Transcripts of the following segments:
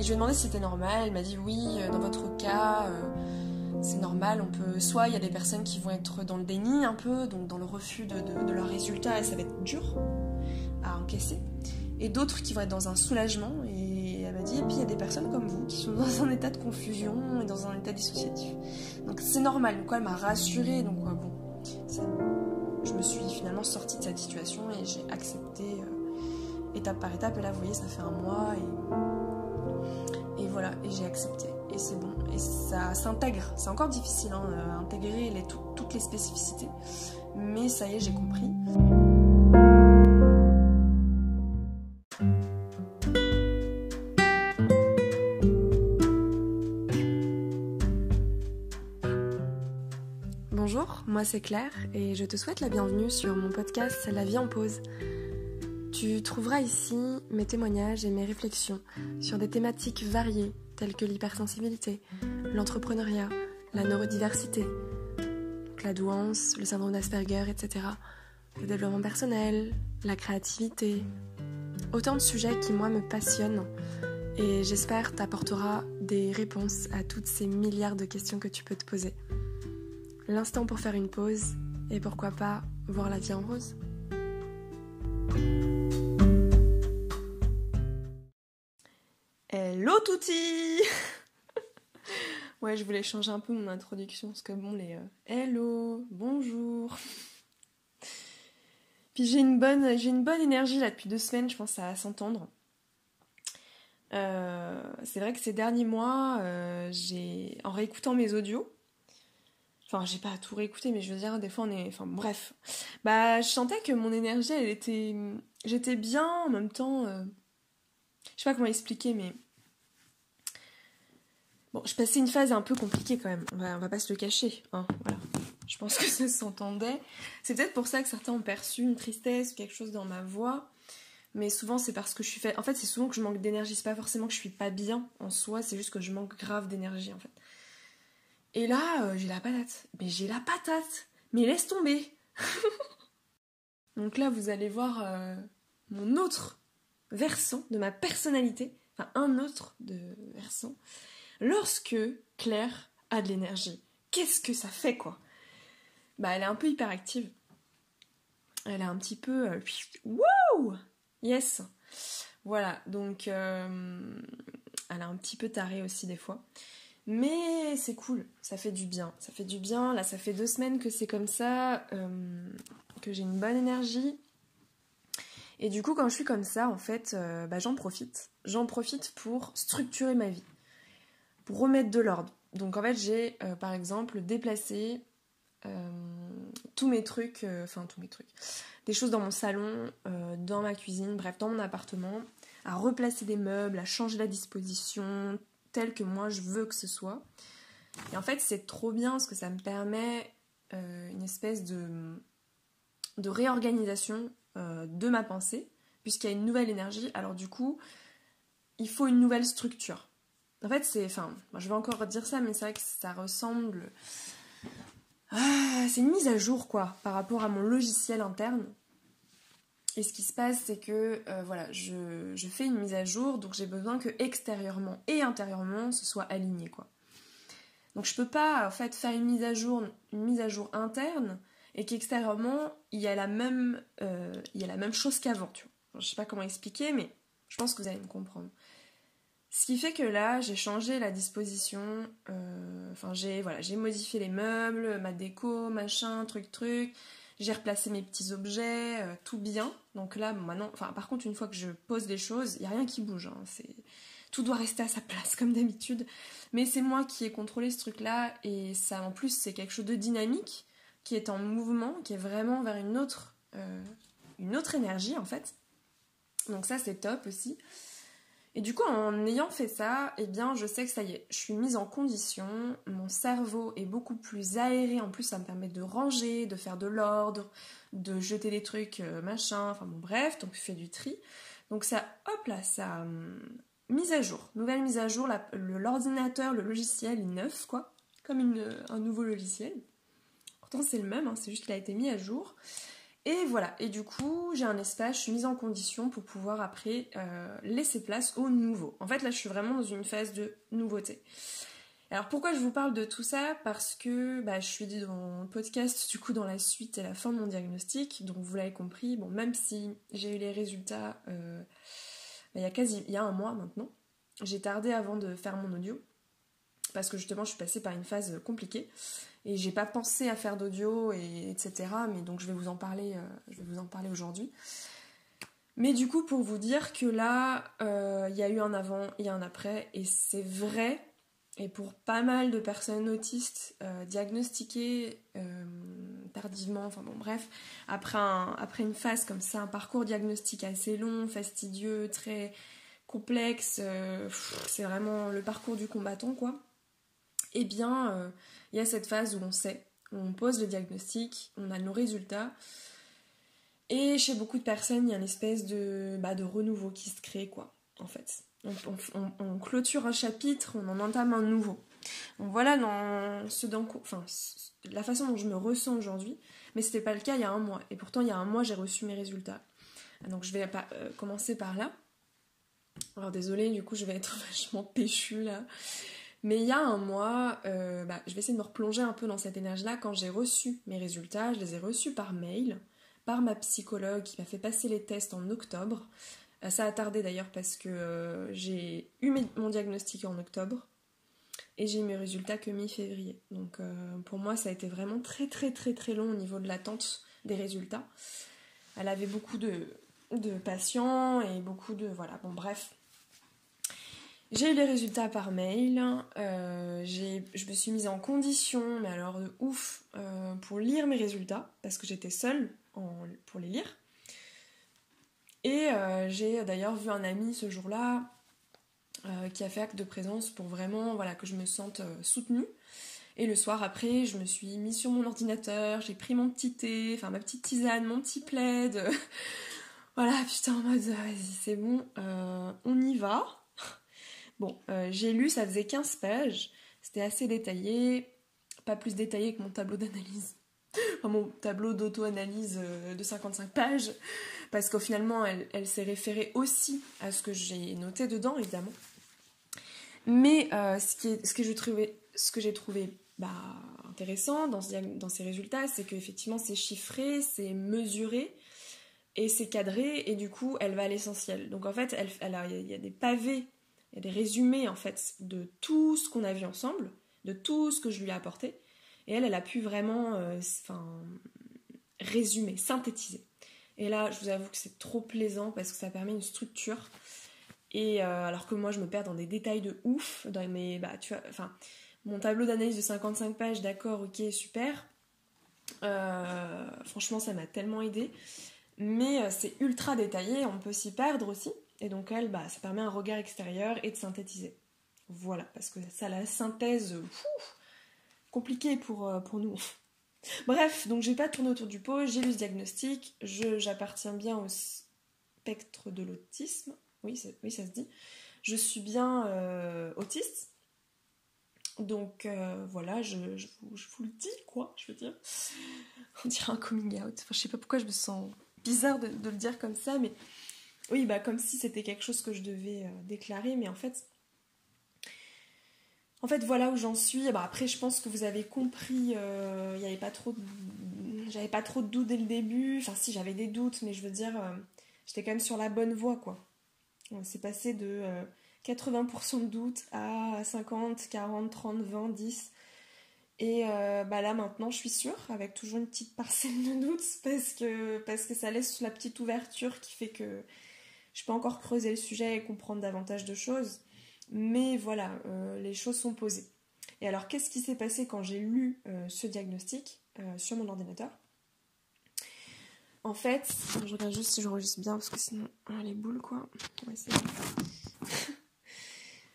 je lui ai demandé si c'était normal. Elle m'a dit oui, dans votre cas, c'est normal. Soit il y a des personnes qui vont être dans le déni un peu, donc dans le refus de leurs résultats, et ça va être dur à encaisser. Et d'autres qui vont être dans un soulagement. Et elle m'a dit, et puis il y a des personnes comme vous qui sont dans un état de confusion et dans un état dissociatif. Donc c'est normal. Donc elle m'a rassurée. Donc bon, je me suis finalement sortie de cette situation et j'ai accepté étape par étape. Et là, vous voyez, ça fait 1 mois et voilà, et j'ai accepté. Et c'est bon. Et ça s'intègre. C'est encore difficile à intégrer toutes les spécificités. Mais ça y est, j'ai compris. Bonjour, moi c'est Claire et je te souhaite la bienvenue sur mon podcast La vie en pause. Tu trouveras ici mes témoignages et mes réflexions sur des thématiques variées telles que l'hypersensibilité, l'entrepreneuriat, la neurodiversité, la douance, le syndrome d'Asperger, etc., le développement personnel, la créativité. Autant de sujets qui, moi, me passionnent et j'espère t'apportera des réponses à toutes ces milliards de questions que tu peux te poser. L'instant pour faire une pause et pourquoi pas voir la vie en rose. Hello touti. Ouais, je voulais changer un peu mon introduction parce que bon, les hello, bonjour. Puis j'ai une bonne énergie là depuis 2 semaines, je pense que ça va s'entendre. C'est vrai que ces derniers mois, en réécoutant mes audios, enfin, j'ai pas tout réécouté, mais je veux dire, des fois, enfin, bref. Bah, je sentais que mon énergie, j'étais bien, en même temps... Je sais pas comment expliquer, mais... Bon, je passais une phase un peu compliquée, quand même. On va pas se le cacher, hein, voilà. Je pense que ça s'entendait. C'est peut-être pour ça que certains ont perçu une tristesse ou quelque chose dans ma voix. Mais souvent, c'est parce que je suis faite... En fait, c'est souvent que je manque d'énergie. C'est pas forcément que je suis pas bien, en soi. C'est juste que je manque grave d'énergie, en fait. Et là, j'ai la patate. Mais j'ai la patate. Mais laisse tomber. Donc là, vous allez voir mon autre versant de ma personnalité. Enfin, un autre versant. Lorsque Claire a de l'énergie, qu'est-ce que ça fait, quoi? Bah, elle est un peu hyperactive. Elle est un petit peu... Wouh! Yes! Voilà, donc... elle est un petit peu tarée aussi, des fois. Mais c'est cool, ça fait du bien. Ça fait du bien. Là, ça fait 2 semaines que c'est comme ça, que j'ai une bonne énergie. Et du coup, quand je suis comme ça, en fait, j'en profite. J'en profite pour structurer ma vie, pour remettre de l'ordre. Donc en fait, j'ai, par exemple, déplacé tous mes trucs, des choses dans mon salon, dans ma cuisine, bref, dans mon appartement, à replacer des meubles, à changer la disposition, tel que moi je veux que ce soit. Et en fait c'est trop bien parce que ça me permet une espèce de réorganisation de ma pensée, puisqu'il y a une nouvelle énergie, alors du coup il faut une nouvelle structure. En fait je vais encore dire ça, mais c'est vrai que ça ressemble... c'est une mise à jour quoi, par rapport à mon logiciel interne. Et ce qui se passe, c'est que je fais une mise à jour, donc j'ai besoin que extérieurement et intérieurement, ce soit aligné, quoi. Donc je peux pas en fait faire une mise à jour interne et qu'extérieurement il y a la même chose qu'avant, tu vois. Enfin, je sais pas comment expliquer, mais je pense que vous allez me comprendre. Ce qui fait que là, j'ai changé la disposition, j'ai modifié les meubles, ma déco, machin, truc. J'ai replacé mes petits objets, tout bien. Donc là, maintenant... Enfin, par contre, une fois que je pose les choses, il n'y a rien qui bouge. Hein. Tout doit rester à sa place, comme d'habitude. Mais c'est moi qui ai contrôlé ce truc-là. Et ça, en plus, c'est quelque chose de dynamique, qui est en mouvement, qui est vraiment vers une autre énergie, en fait. Donc ça, c'est top aussi. Et du coup, en ayant fait ça, eh bien, je sais que ça y est, je suis mise en condition, mon cerveau est beaucoup plus aéré, en plus ça me permet de ranger, de faire de l'ordre, de jeter des trucs, machin, enfin bon bref, donc je fais du tri. Donc ça, hop là, ça... mise à jour, nouvelle mise à jour, l'ordinateur, le logiciel est neuf, quoi, comme un nouveau logiciel. Pourtant c'est le même, hein, c'est juste qu'il a été mis à jour. Et voilà, et du coup, j'ai un espace, je suis mise en condition pour pouvoir après laisser place au nouveau. En fait, là, je suis vraiment dans une phase de nouveauté. Alors, pourquoi je vous parle de tout ça? Parce que je suis dit dans le podcast, du coup, dans la suite et la fin de mon diagnostic, donc vous l'avez compris, bon, même si j'ai eu les résultats il y a un mois maintenant, j'ai tardé avant de faire mon audio, parce que justement, je suis passée par une phase compliquée. Et j'ai pas pensé à faire d'audio, etc. Mais donc je vais vous en parler aujourd'hui. Mais du coup, pour vous dire que là, il y a eu un avant, il y a un après, et c'est vrai, et pour pas mal de personnes autistes diagnostiquées tardivement, enfin bon bref, après une phase comme ça, un parcours diagnostique assez long, fastidieux, très complexe, c'est vraiment le parcours du combattant quoi. Eh bien, il y a cette phase où on sait, où on pose le diagnostic, on a nos résultats, et chez beaucoup de personnes, il y a une espèce de renouveau qui se crée, quoi, en fait. On clôture un chapitre, on en entame un nouveau. Donc voilà la façon dont je me ressens aujourd'hui, mais c'était pas le cas il y a un mois. Et pourtant, il y a un mois, j'ai reçu mes résultats. Donc je vais commencer par là. Alors désolée, du coup, je vais être vachement péchue, là. Mais il y a un mois, je vais essayer de me replonger un peu dans cette énergie-là. Quand j'ai reçu mes résultats, je les ai reçus par mail, par ma psychologue qui m'a fait passer les tests en octobre. Ça a tardé d'ailleurs parce que j'ai eu mon diagnostic en octobre et j'ai eu mes résultats que mi-février. Donc pour moi, ça a été vraiment très très très très long au niveau de l'attente des résultats. Elle avait beaucoup de patients et beaucoup de... Voilà, bon bref... J'ai eu les résultats par mail, je me suis mise en condition, mais alors de ouf, pour lire mes résultats, parce que j'étais seule pour les lire. Et j'ai d'ailleurs vu un ami ce jour-là qui a fait acte de présence pour vraiment que je me sente soutenue. Et le soir après, je me suis mise sur mon ordinateur, j'ai pris mon petit thé, enfin ma petite tisane, mon petit plaid. Voilà, putain, en mode, vas-y, c'est bon, on y va. Bon, j'ai lu, ça faisait 15 pages, c'était assez détaillé, pas plus détaillé que mon tableau d'analyse, enfin mon tableau d'auto-analyse de 55 pages, parce qu'au finalement, elle s'est référée aussi à ce que j'ai noté dedans, évidemment. Mais ce que j'ai trouvé intéressant dans ces résultats, c'est qu'effectivement, c'est chiffré, c'est mesuré, et c'est cadré, et du coup, elle va à l'essentiel. Donc en fait, il y a des pavés, il y a des résumés en fait de tout ce qu'on a vu ensemble, de tout ce que je lui ai apporté, et elle a pu vraiment résumer, synthétiser. Et là, je vous avoue que c'est trop plaisant parce que ça permet une structure. Et alors que moi, je me perds dans des détails de ouf, dans mes, mon tableau d'analyse de 55 pages, d'accord, ok, super. Franchement, ça m'a tellement aidé. Mais c'est ultra détaillé, on peut s'y perdre aussi. Et donc elle, ça permet un regard extérieur et de synthétiser. Voilà, parce que ça, la synthèse, compliquée pour nous. Bref, donc j'ai pas tourné autour du pot, j'ai lu ce diagnostic, j'appartiens bien au spectre de l'autisme, oui, ça se dit. Je suis bien autiste. Donc voilà, je vous le dis, quoi, je veux dire. On dirait un coming out. Enfin, je sais pas pourquoi je me sens bizarre de le dire comme ça, mais oui, comme si c'était quelque chose que je devais déclarer, mais en fait, voilà où j'en suis. Après, je pense que vous avez compris, j'avais pas trop de doutes dès le début. Enfin, si, j'avais des doutes, mais je veux dire, j'étais quand même sur la bonne voie, quoi. On s'est passé de 80% de doutes à 50, 40, 30, 20, 10. Et là maintenant je suis sûre, avec toujours une petite parcelle de doute, parce que ça laisse la petite ouverture qui fait que je peux encore creuser le sujet et comprendre davantage de choses. Mais voilà, les choses sont posées. Et alors qu'est-ce qui s'est passé quand j'ai lu ce diagnostic sur mon ordinateur? En fait, je regarde juste si j'enregistre bien parce que sinon les boules quoi. Ouais, c'est bon.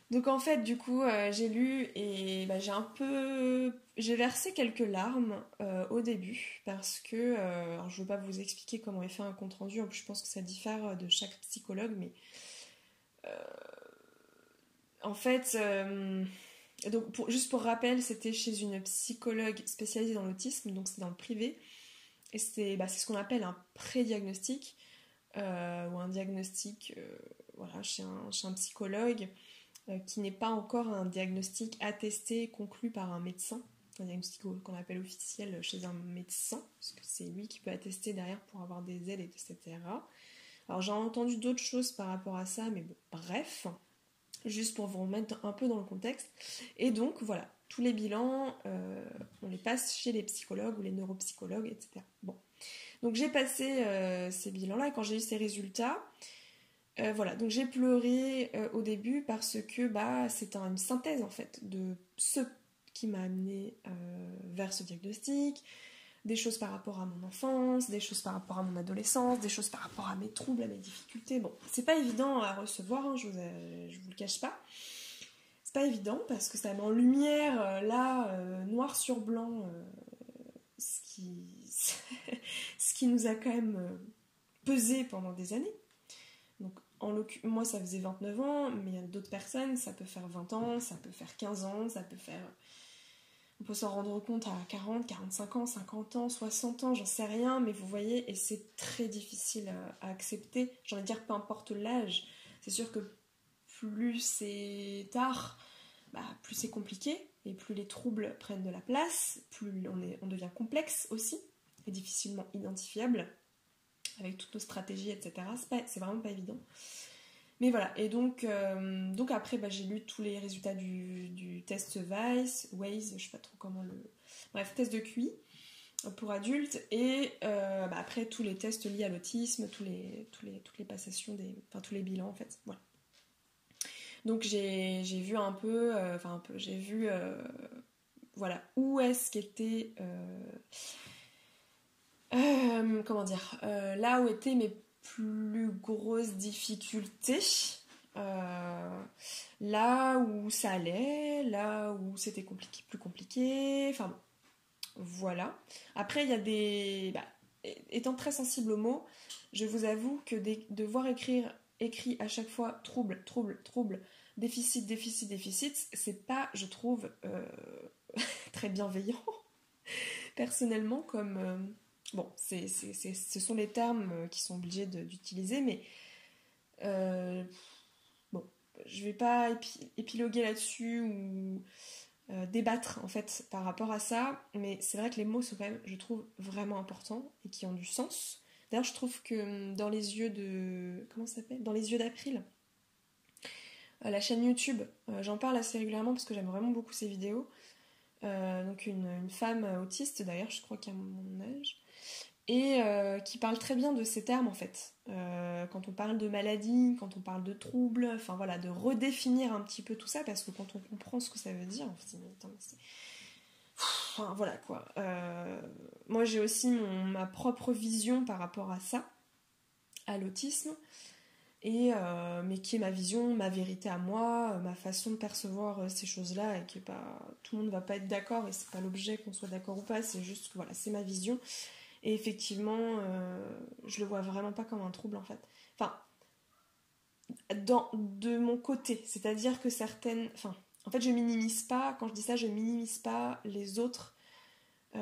Donc en fait, du coup, j'ai lu et j'ai versé quelques larmes au début parce que, alors je ne veux pas vous expliquer comment est fait un compte rendu, en plus je pense que ça diffère de chaque psychologue, mais en fait, donc juste pour rappel, c'était chez une psychologue spécialisée dans l'autisme, donc c'est dans le privé, Et c'est ce qu'on appelle un pré-diagnostic ou un diagnostic voilà, chez un psychologue qui n'est pas encore un diagnostic attesté, conclu par un médecin. Un diagnostic qu'on appelle officiel chez un médecin, parce que c'est lui qui peut attester derrière pour avoir des aides, etc. Alors j'ai entendu d'autres choses par rapport à ça, mais bon, bref, juste pour vous remettre un peu dans le contexte. Et donc voilà, tous les bilans, on les passe chez les psychologues ou les neuropsychologues, etc. Bon, donc j'ai passé ces bilans-là, et quand j'ai eu ces résultats, voilà, donc j'ai pleuré au début parce que c'est une synthèse en fait de ce qui m'a amené vers ce diagnostic, des choses par rapport à mon enfance, des choses par rapport à mon adolescence, des choses par rapport à mes troubles, à mes difficultés. Bon, c'est pas évident à recevoir, hein, je vous le cache pas. C'est pas évident parce que ça met en lumière, noir sur blanc, ce qui nous a quand même pesé pendant des années. Donc, moi, ça faisait 29 ans, mais il y a d'autres personnes, ça peut faire 20 ans, ça peut faire 15 ans, ça peut faire... On peut s'en rendre compte à 40, 45 ans, 50 ans, 60 ans, j'en sais rien, mais vous voyez, et c'est très difficile à accepter. J'ai envie de dire, peu importe l'âge. C'est sûr que plus c'est tard, plus c'est compliqué, et plus les troubles prennent de la place, plus on devient complexe aussi, et difficilement identifiable, avec toutes nos stratégies, etc. C'est vraiment pas évident. Mais voilà, et donc après j'ai lu tous les résultats du test Waze, je sais pas trop comment bref, test de QI pour adultes, et après tous les tests liés à l'autisme, toutes les passations, tous les bilans en fait, voilà. Donc j'ai vu un peu, j'ai vu voilà, où est-ce qu'était comment dire, là où étaient mes plus grosses difficultés, là où ça allait, là où c'était plus compliqué, enfin bon, voilà. Après, il y a des... étant très sensible aux mots, je vous avoue que de voir écrit à chaque fois trouble, déficit, c'est pas, je trouve, très bienveillant, personnellement, comme... Bon, ce sont les termes qui sont obligés d'utiliser, mais bon, je vais pas épiloguer là-dessus ou débattre en fait par rapport à ça, mais c'est vrai que les mots sont quand même, je trouve, vraiment importants et qui ont du sens. D'ailleurs, je trouve que dans les yeux de... Comment ça s'appelle ? Dans les yeux d'April, la chaîne YouTube, j'en parle assez régulièrement parce que j'aime vraiment beaucoup ses vidéos. Donc une femme autiste, d'ailleurs, je crois qu'à mon âge, et qui parle très bien de ces termes en fait. Quand on parle de maladie, quand on parle de troubles, enfin voilà, de redéfinir un petit peu tout ça, parce que quand on comprend ce que ça veut dire, on se dit mais attends, mais c'est... Enfin voilà quoi. Moi j'ai aussi ma propre vision par rapport à ça, à l'autisme, et mais qui est ma vision, ma vérité à moi, ma façon de percevoir ces choses-là, et que tout le monde va pas être d'accord, et c'est pas l'objet qu'on soit d'accord ou pas, c'est juste que voilà, c'est ma vision. Et effectivement, je le vois vraiment pas comme un trouble en fait. Enfin, de mon côté, c'est-à-dire que en fait, je minimise pas, quand je dis ça, je minimise pas les autres,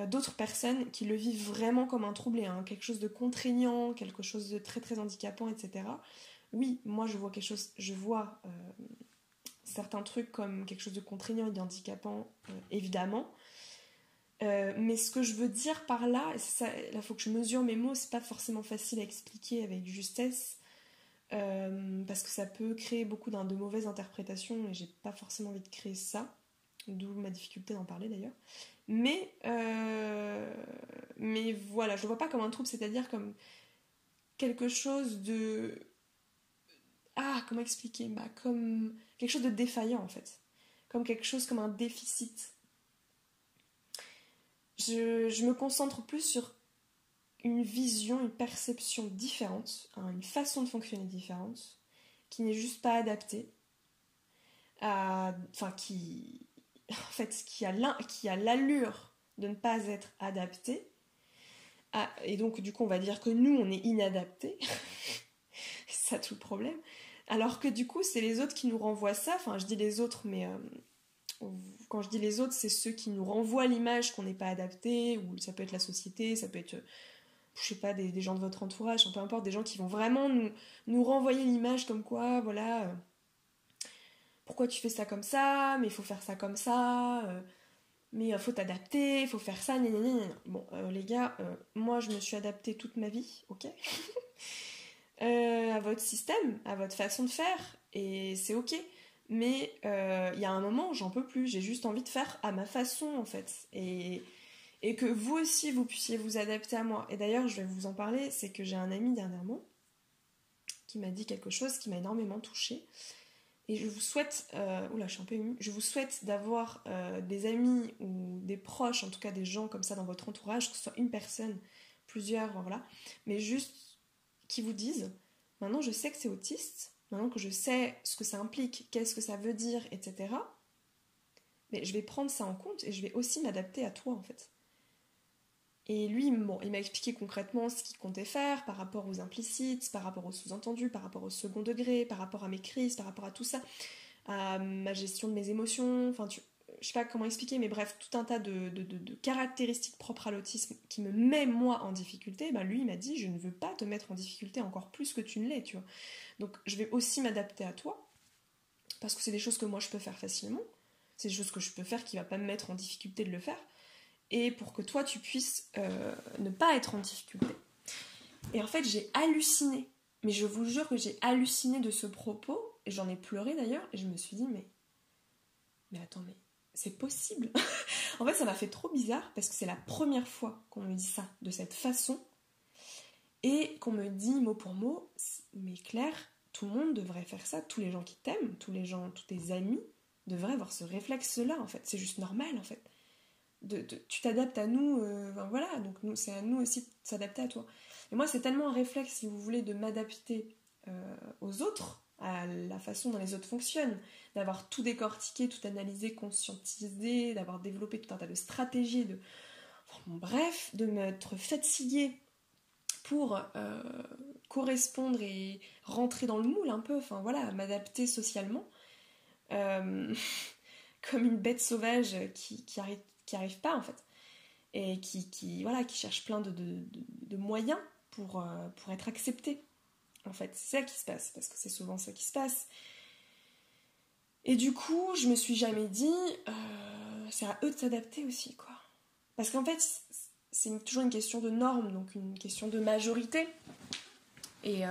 d'autres personnes qui le vivent vraiment comme un trouble et quelque chose de contraignant, quelque chose de très très handicapant, etc. Oui, moi je vois certains trucs comme quelque chose de contraignant et d'handicapant, évidemment. Mais ce que je veux dire par là, là faut que je mesure mes mots, c'est pas forcément facile à expliquer avec justesse, parce que ça peut créer beaucoup de mauvaises interprétations et j'ai pas forcément envie de créer ça, d'où ma difficulté d'en parler d'ailleurs. Mais voilà, je le vois pas comme un trouble, c'est-à-dire comme quelque chose de... comment expliquer ? Comme quelque chose de défaillant en fait, comme quelque chose comme un déficit. Je me concentre plus sur une vision, une perception différente, une façon de fonctionner différente, qui n'est juste pas adaptée, qui a l'allure de ne pas être adaptée, et donc du coup on va dire que nous on est inadaptés, c'est ça tout le problème, alors que du coup c'est les autres qui nous renvoient ça, enfin je dis les autres, mais... quand je dis les autres, c'est ceux qui nous renvoient l'image qu'on n'est pas adapté, ou ça peut être la société, ça peut être je sais pas, des gens de votre entourage, peu importe, des gens qui vont vraiment nous renvoyer l'image comme quoi, voilà, pourquoi tu fais ça comme ça, mais il faut faire ça comme ça, mais faut t'adapter, il faut faire ça, gna gna gna gna. Bon, les gars, moi je me suis adaptée toute ma vie, ok à votre système, à votre façon de faire, et c'est ok. Mais il y a un moment où j'en peux plus, j'ai juste envie de faire à ma façon en fait. Et que vous aussi vous puissiez vous adapter à moi. Et d'ailleurs, je vais vous en parler, c'est que j'ai un ami dernièrement qui m'a dit quelque chose qui m'a énormément touchée. Et je vous souhaite, oula, je suis un peu émue, je vous souhaite d'avoir des amis ou des proches, en tout cas des gens comme ça dans votre entourage, que ce soit une personne, plusieurs, voilà, mais juste qui vous disent, maintenant je sais que c'est autiste, maintenant que je sais ce que ça implique, qu'est-ce que ça veut dire, etc., mais je vais prendre ça en compte et je vais aussi m'adapter à toi en fait. Et lui, bon, il m'a expliqué concrètement ce qu'il comptait faire par rapport aux implicites, par rapport aux sous-entendus, par rapport au second degré, par rapport à mes crises, par rapport à tout ça, à ma gestion de mes émotions, enfin, je sais pas comment expliquer, mais bref, tout un tas de caractéristiques propres à l'autisme qui me met moi en difficulté. Ben lui, il m'a dit, je ne veux pas te mettre en difficulté encore plus que tu ne l'es, tu vois. Donc, je vais aussi m'adapter à toi, parce que c'est des choses que moi je peux faire facilement, c'est des choses que je peux faire qui va pas me mettre en difficulté de le faire, et pour que toi tu puisses ne pas être en difficulté. Et en fait j'ai halluciné, mais je vous jure que j'ai halluciné de ce propos, et j'en ai pleuré d'ailleurs, et je me suis dit mais attends, mais c'est possible. En fait ça m'a fait trop bizarre, parce que c'est la première fois qu'on me dit ça de cette façon, et qu'on me dit mot pour mot, mais Claire, tout le monde devrait faire ça, tous les gens qui t'aiment, tous tes amis devraient avoir ce réflexe-là en fait, c'est juste normal en fait. Tu t'adaptes à nous, voilà, donc c'est à nous aussi de s'adapter à toi. Et moi, c'est tellement un réflexe, si vous voulez, de m'adapter aux autres, à la façon dont les autres fonctionnent, d'avoir tout décortiqué, tout analysé, conscientisé, d'avoir développé tout un tas de stratégies, enfin, bon, bref, de m'être fatiguée pour correspondre et rentrer dans le moule un peu, enfin voilà, m'adapter socialement, comme une bête sauvage qui arrive pas en fait, et qui cherche plein de moyens pour être accepté en fait. C'est ça qui se passe, parce que c'est souvent ça qui se passe. Et du coup je me suis jamais dit c'est à eux de s'adapter aussi quoi, parce qu'en fait c'est toujours une question de normes, donc une question de majorité, et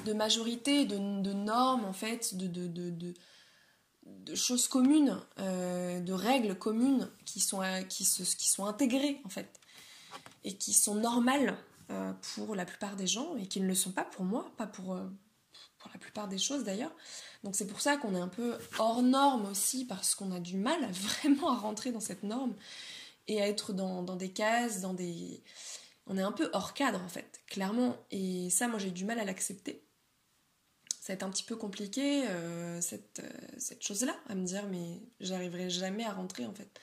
de majorité, de normes en fait, de choses communes, de règles communes qui sont intégrées en fait, et qui sont normales pour la plupart des gens, et qui ne le sont pas pour moi, pas pour la plupart des choses d'ailleurs. Donc c'est pour ça qu'on est un peu hors norme aussi, parce qu'on a du mal vraiment à rentrer dans cette norme et à être dans des cases, on est un peu hors cadre en fait, clairement, et ça moi j'ai du mal à l'accepter. Ça va être un petit peu compliqué, cette chose-là, à me dire, mais j'arriverai jamais à rentrer, en fait.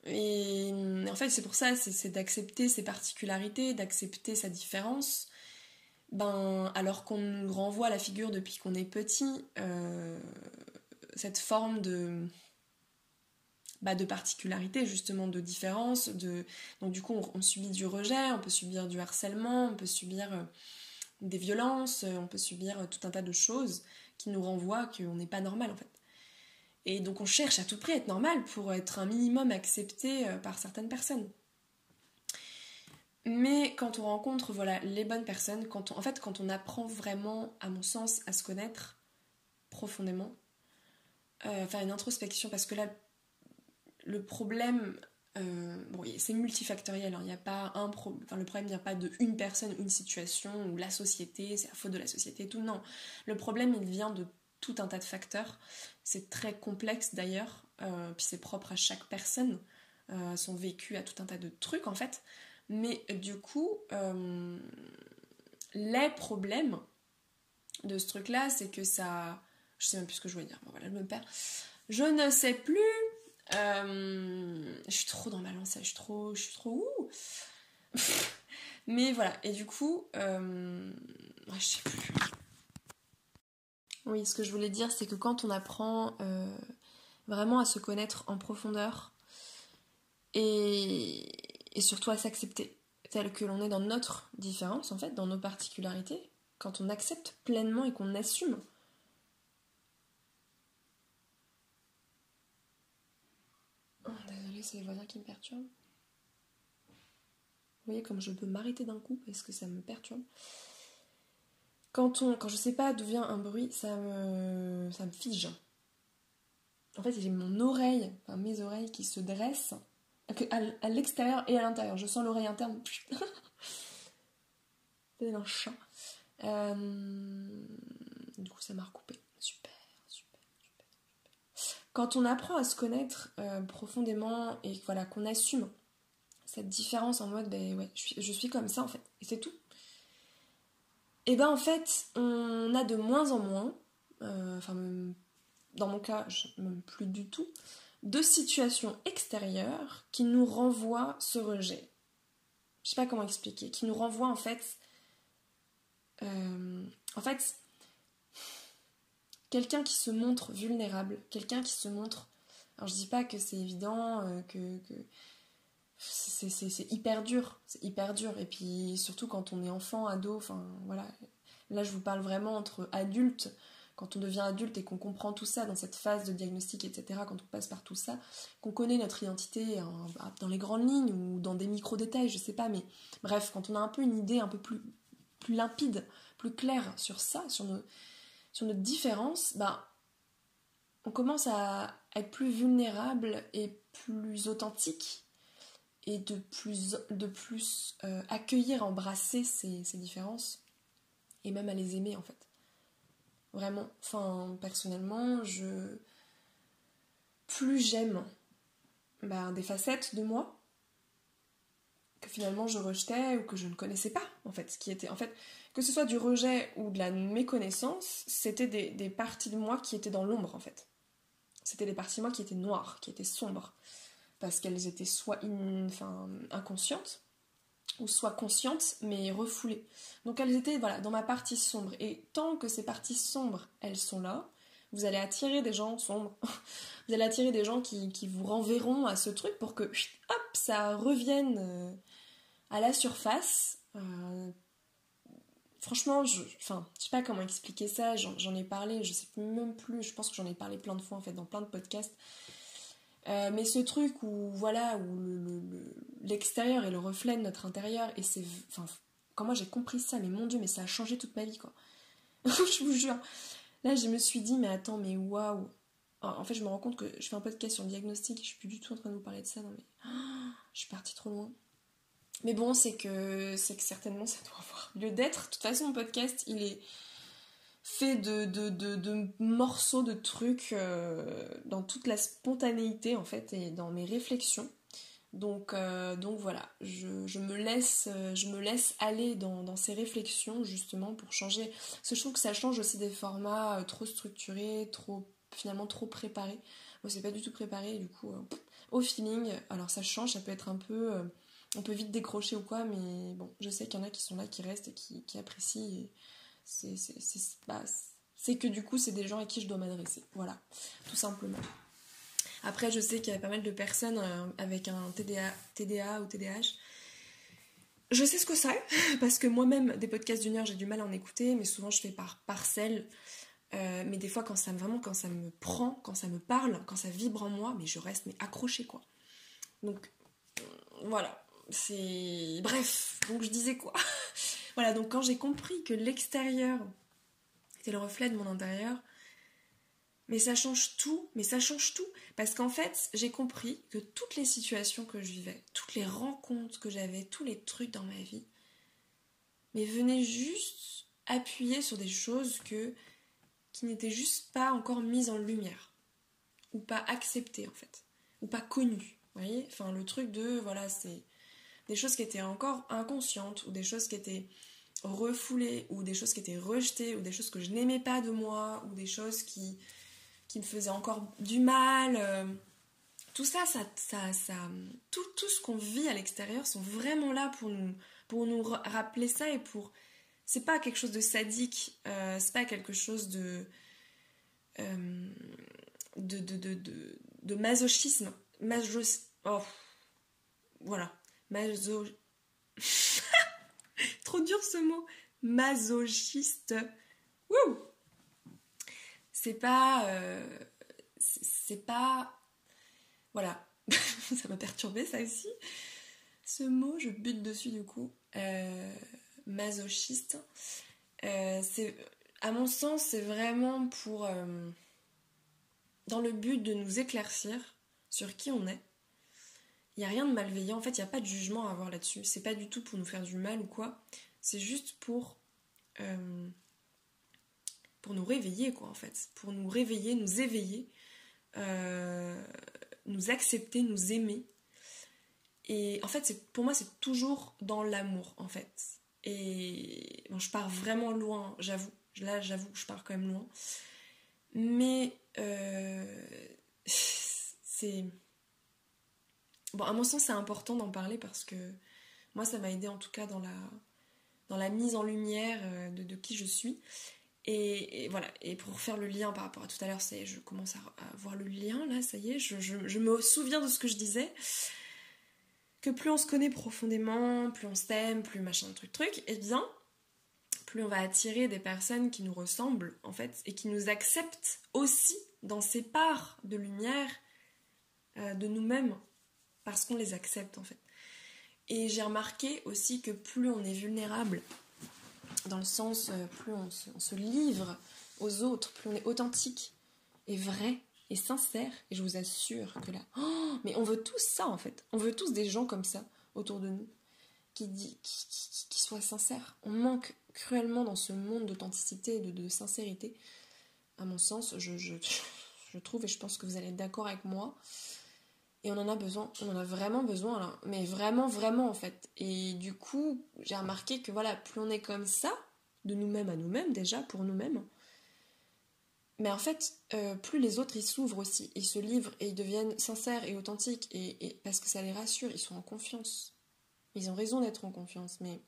Et en fait, c'est pour ça, c'est d'accepter ses particularités, d'accepter sa différence, alors qu'on nous renvoie à la figure depuis qu'on est petit, cette forme de particularité, justement, de différence, donc du coup, on subit du rejet, on peut subir du harcèlement, on peut subir des violences, on peut subir tout un tas de choses qui nous renvoient qu'on n'est pas normal en fait. Et donc on cherche à tout prix à être normal pour être un minimum accepté par certaines personnes. Mais quand on rencontre les bonnes personnes, quand on apprend vraiment, à mon sens, à se connaître profondément, faire une introspection, parce que là, le problème, c'est multifactoriel, hein. Il y a pas le problème vient pas de une personne, une situation, ou la société, c'est la faute de la société et tout, non. Le problème, il vient de tout un tas de facteurs. C'est très complexe d'ailleurs, puis c'est propre à chaque personne, son vécu, à tout un tas de trucs en fait. Mais du coup, les problèmes de ce truc-là, c'est que ça... Je sais même plus ce que je voulais dire, bon voilà, je me perds. Je ne sais plus... je suis trop dans ma lancée, je suis trop ouh. Mais voilà, et du coup je sais plus. Oui, ce que je voulais dire, c'est que quand on apprend vraiment à se connaître en profondeur, et surtout à s'accepter, tel que l'on est dans notre différence, en fait, dans nos particularités, quand on accepte pleinement et qu'on assume. Oh, désolée, c'est les voisins qui me perturbent. Vous voyez comme je peux m'arrêter d'un coup parce que ça me perturbe. Quand je sais pas d'où vient un bruit, ça me fige. En fait, j'ai mon oreille, enfin mes oreilles qui se dressent à l'extérieur et à l'intérieur. Je sens l'oreille interne. C'est un chat. Du coup, ça m'a recoupé. Super. Quand on apprend à se connaître profondément et voilà, qu'on assume cette différence en mode, ben ouais, je suis comme ça en fait, et c'est tout. Et ben en fait, on a de moins en moins, dans mon cas, même plus du tout, de situations extérieures qui nous renvoient ce rejet. Je sais pas comment expliquer, qui nous renvoient en fait, quelqu'un qui se montre vulnérable, quelqu'un qui se montre. Alors je dis pas que c'est évident, que c'est hyper dur, c'est hyper dur. Et puis surtout quand on est enfant, ado, enfin voilà. Là je vous parle vraiment entre adultes, quand on devient adulte et qu'on comprend tout ça dans cette phase de diagnostic, etc., quand on passe par tout ça, qu'on connaît notre identité dans les grandes lignes ou dans des micro-détails, je sais pas, mais bref, quand on a un peu une idée un peu plus limpide, plus claire sur ça, sur notre différence, on commence à être plus vulnérable et plus authentique et de plus accueillir, embrasser ces différences et même à les aimer en fait. Vraiment, enfin personnellement, plus j'aime des facettes de moi que finalement je rejetais ou que je ne connaissais pas en fait, ce qui était en fait, que ce soit du rejet ou de la méconnaissance, c'était des parties de moi qui étaient dans l'ombre en fait. C'était des parties de moi qui étaient noires, qui étaient sombres, parce qu'elles étaient soit inconscientes, ou soit conscientes, mais refoulées. Donc elles étaient dans ma partie sombre. Et tant que ces parties sombres, elles sont là, vous allez attirer des gens sombres. Vous allez attirer des gens qui vous renverront à ce truc pour que, hop, ça revienne à la surface. Franchement, je sais pas comment expliquer ça, j'en ai parlé, je sais même plus, je pense que j'en ai parlé plein de fois en fait, dans plein de podcasts. Mais ce truc où l'extérieur est le reflet de notre intérieur, et quand moi j'ai compris ça, mais mon Dieu, mais ça a changé toute ma vie quoi. Je vous jure. Là je me suis dit, mais attends, mais waouh. En fait je me rends compte que je fais un podcast sur le diagnostic, je suis plus du tout en train de vous parler de ça, non mais je suis partie trop loin. Mais bon, c'est que certainement ça doit avoir lieu d'être. De toute façon, mon podcast, il est fait de morceaux de trucs dans toute la spontanéité en fait et dans mes réflexions. Donc voilà, je me laisse aller dans ces réflexions justement pour changer. Parce que je trouve que ça change aussi des formats trop structurés, finalement trop préparés. Moi c'est pas du tout préparé, du coup au feeling. Alors ça change, ça peut être un peu... on peut vite décrocher ou quoi, mais bon, je sais qu'il y en a qui sont là, qui restent et qui apprécient. Et c'est que du coup, c'est des gens à qui je dois m'adresser. Voilà, tout simplement. Après, je sais qu'il y a pas mal de personnes avec un TDA ou TDAH. Je sais ce que c'est, parce que moi-même, des podcasts d'1 heure, j'ai du mal à en écouter, mais souvent je fais par parcelle. Mais des fois, quand ça me prend, quand ça me parle, quand ça vibre en moi, mais je reste accrochée, quoi. Donc, voilà. Bref, donc je disais quoi. Voilà, donc quand j'ai compris que l'extérieur était le reflet de mon intérieur, mais ça change tout, parce qu'en fait, j'ai compris que toutes les situations que je vivais, toutes les rencontres que j'avais, tous les trucs dans ma vie, mais venaient juste appuyer sur des choses qui n'étaient juste pas encore mises en lumière, ou pas acceptées en fait, ou pas connues, vous voyez, enfin le truc de, voilà, c'est des choses qui étaient encore inconscientes, ou des choses qui étaient refoulées, ou des choses qui étaient rejetées, ou des choses que je n'aimais pas de moi, ou des choses qui me faisaient encore du mal. Tout ça, tout ce qu'on vit à l'extérieur sont vraiment là pour nous rappeler ça, et pour... C'est pas quelque chose de sadique, c'est pas quelque chose de masochisme. Voilà. Trop dur ce mot. Masochiste. Wouh. C'est pas... Voilà. Ça m'a perturbée, ça aussi. Ce mot, je bute dessus du coup. Masochiste. À mon sens, c'est vraiment pour... dans le but de nous éclaircir sur qui on est. Il n'y a rien de malveillant, en fait, il n'y a pas de jugement à avoir là-dessus. C'est pas du tout pour nous faire du mal ou quoi. C'est juste pour nous réveiller, quoi, en fait. Pour nous réveiller, nous éveiller, nous accepter, nous aimer. Et en fait, pour moi, c'est toujours dans l'amour, en fait. Et bon, je pars vraiment loin, j'avoue. Là, j'avoue que je pars quand même loin. Mais c'est... Bon, à mon sens, c'est important d'en parler parce que moi, ça m'a aidé en tout cas dans la mise en lumière de qui je suis. Et voilà, et pour faire le lien par rapport à tout à l'heure, je commence à voir le lien, là, ça y est, je me souviens de ce que je disais, que plus on se connaît profondément, plus on s'aime, plus machin, truc, et bien, plus on va attirer des personnes qui nous ressemblent, en fait, et qui nous acceptent aussi dans ces parts de lumière de nous-mêmes, parce qu'on les accepte, en fait. Et j'ai remarqué aussi que plus on est vulnérable, dans le sens, plus on se livre aux autres, plus on est authentique et vrai et sincère, et je vous assure que là, mais on veut tous ça en fait, on veut tous des gens comme ça autour de nous, qui soient sincères. On manque cruellement dans ce monde d'authenticité et de sincérité, à mon sens, je trouve, et je pense que vous allez être d'accord avec moi, et on en a besoin, on en a vraiment besoin là, mais vraiment, vraiment en fait. Et du coup, j'ai remarqué que voilà, plus on est comme ça, de nous-mêmes à nous-mêmes déjà, pour nous-mêmes, mais en fait, plus les autres ils s'ouvrent aussi, ils se livrent et ils deviennent sincères et authentiques, et parce que ça les rassure, ils sont en confiance. Ils ont raison d'être en confiance, mais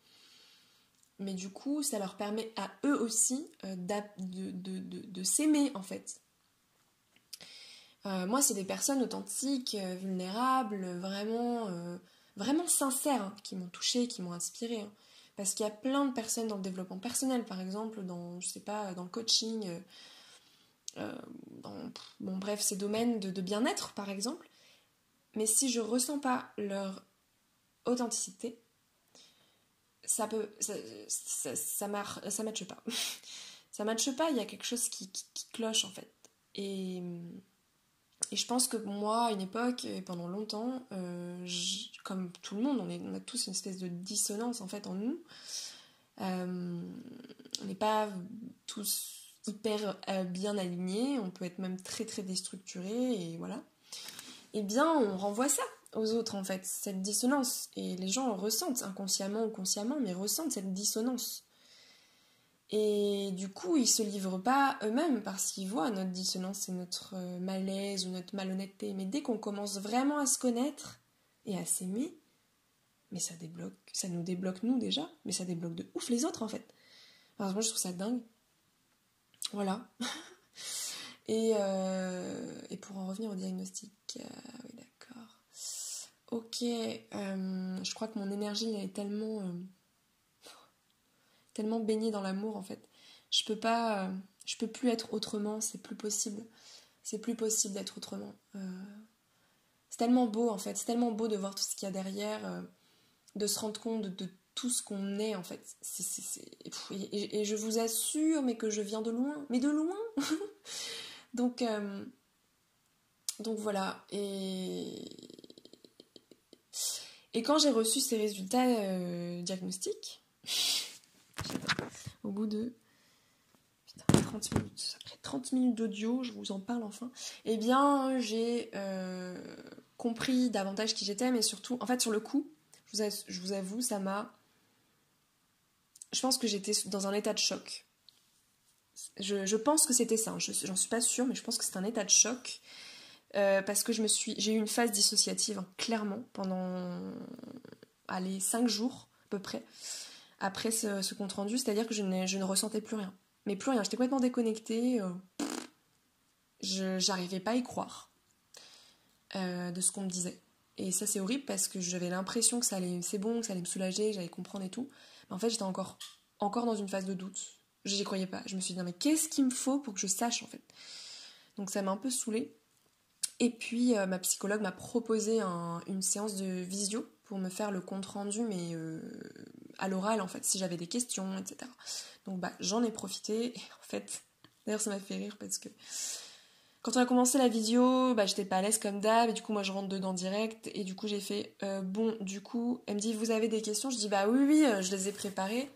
du coup, ça leur permet à eux aussi de s'aimer en fait. Moi, c'est des personnes authentiques, vulnérables, vraiment sincères, hein, qui m'ont touchée, qui m'ont inspirée. Hein. Parce qu'il y a plein de personnes dans le développement personnel, par exemple, dans le coaching, bon, bref, ces domaines de bien-être, par exemple. Mais si je ressens pas leur authenticité, ça matche pas. Ça matche pas, il y a quelque chose qui cloche, en fait. Et je pense que moi, à une époque, et pendant longtemps, comme tout le monde, on a tous une espèce de dissonance en fait en nous. On n'est pas tous hyper bien alignés, on peut être même très très déstructuré, et voilà. Eh bien, on renvoie ça aux autres en fait, cette dissonance. Et les gens ressentent, inconsciemment ou consciemment, mais ressentent cette dissonance. Et du coup, ils se livrent pas eux-mêmes parce qu'ils voient notre dissonance et notre malaise ou notre malhonnêteté. Mais dès qu'on commence vraiment à se connaître et à s'aimer, mais ça débloque, ça nous débloque nous déjà, mais ça débloque de ouf les autres en fait. Alors moi je trouve ça dingue. Voilà. Et pour en revenir au diagnostic, oui d'accord. Ok, je crois que mon énergie elle est tellement baignée dans l'amour en fait. Je peux plus être autrement, c'est plus possible d'être autrement. C'est tellement beau en fait, c'est tellement beau de voir tout ce qu'il y a derrière, de se rendre compte de tout ce qu'on est en fait. Et je vous assure, mais que je viens de loin, mais de loin. donc voilà. Et quand j'ai reçu ces résultats diagnostiques, au bout de 30 minutes, après 30 minutes d'audio, je vous en parle enfin, eh bien j'ai compris davantage qui j'étais, mais surtout, en fait sur le coup, je vous avoue, ça m'a... Je pense que j'étais dans un état de choc. Je pense que c'était ça, j'en suis pas sûre, mais je pense que c'est un état de choc, parce que j'ai eu une phase dissociative, hein, clairement, pendant 5 jours à peu près, après ce compte rendu, c'est-à-dire que je ne ressentais plus rien. Mais plus rien, j'étais complètement déconnectée, j'arrivais pas à y croire de ce qu'on me disait. Et ça, c'est horrible parce que j'avais l'impression que c'est bon, que ça allait me soulager, que j'allais comprendre et tout. Mais en fait, j'étais encore dans une phase de doute. J'y croyais pas. Je me suis dit, non, mais qu'est-ce qu'il me faut pour que je sache, en fait? Donc ça m'a un peu saoulée. Et puis, ma psychologue m'a proposé une séance de visio pour me faire le compte-rendu, mais à l'oral, en fait, si j'avais des questions, etc. Donc, j'en ai profité. Et en fait, d'ailleurs, ça m'a fait rire parce que quand on a commencé la visio, j'étais pas à l'aise comme d'hab, et du coup, moi, je rentre dedans direct. Et du coup, j'ai fait, bon, du coup, elle me dit, vous avez des questions? Je dis, oui, je les ai préparées.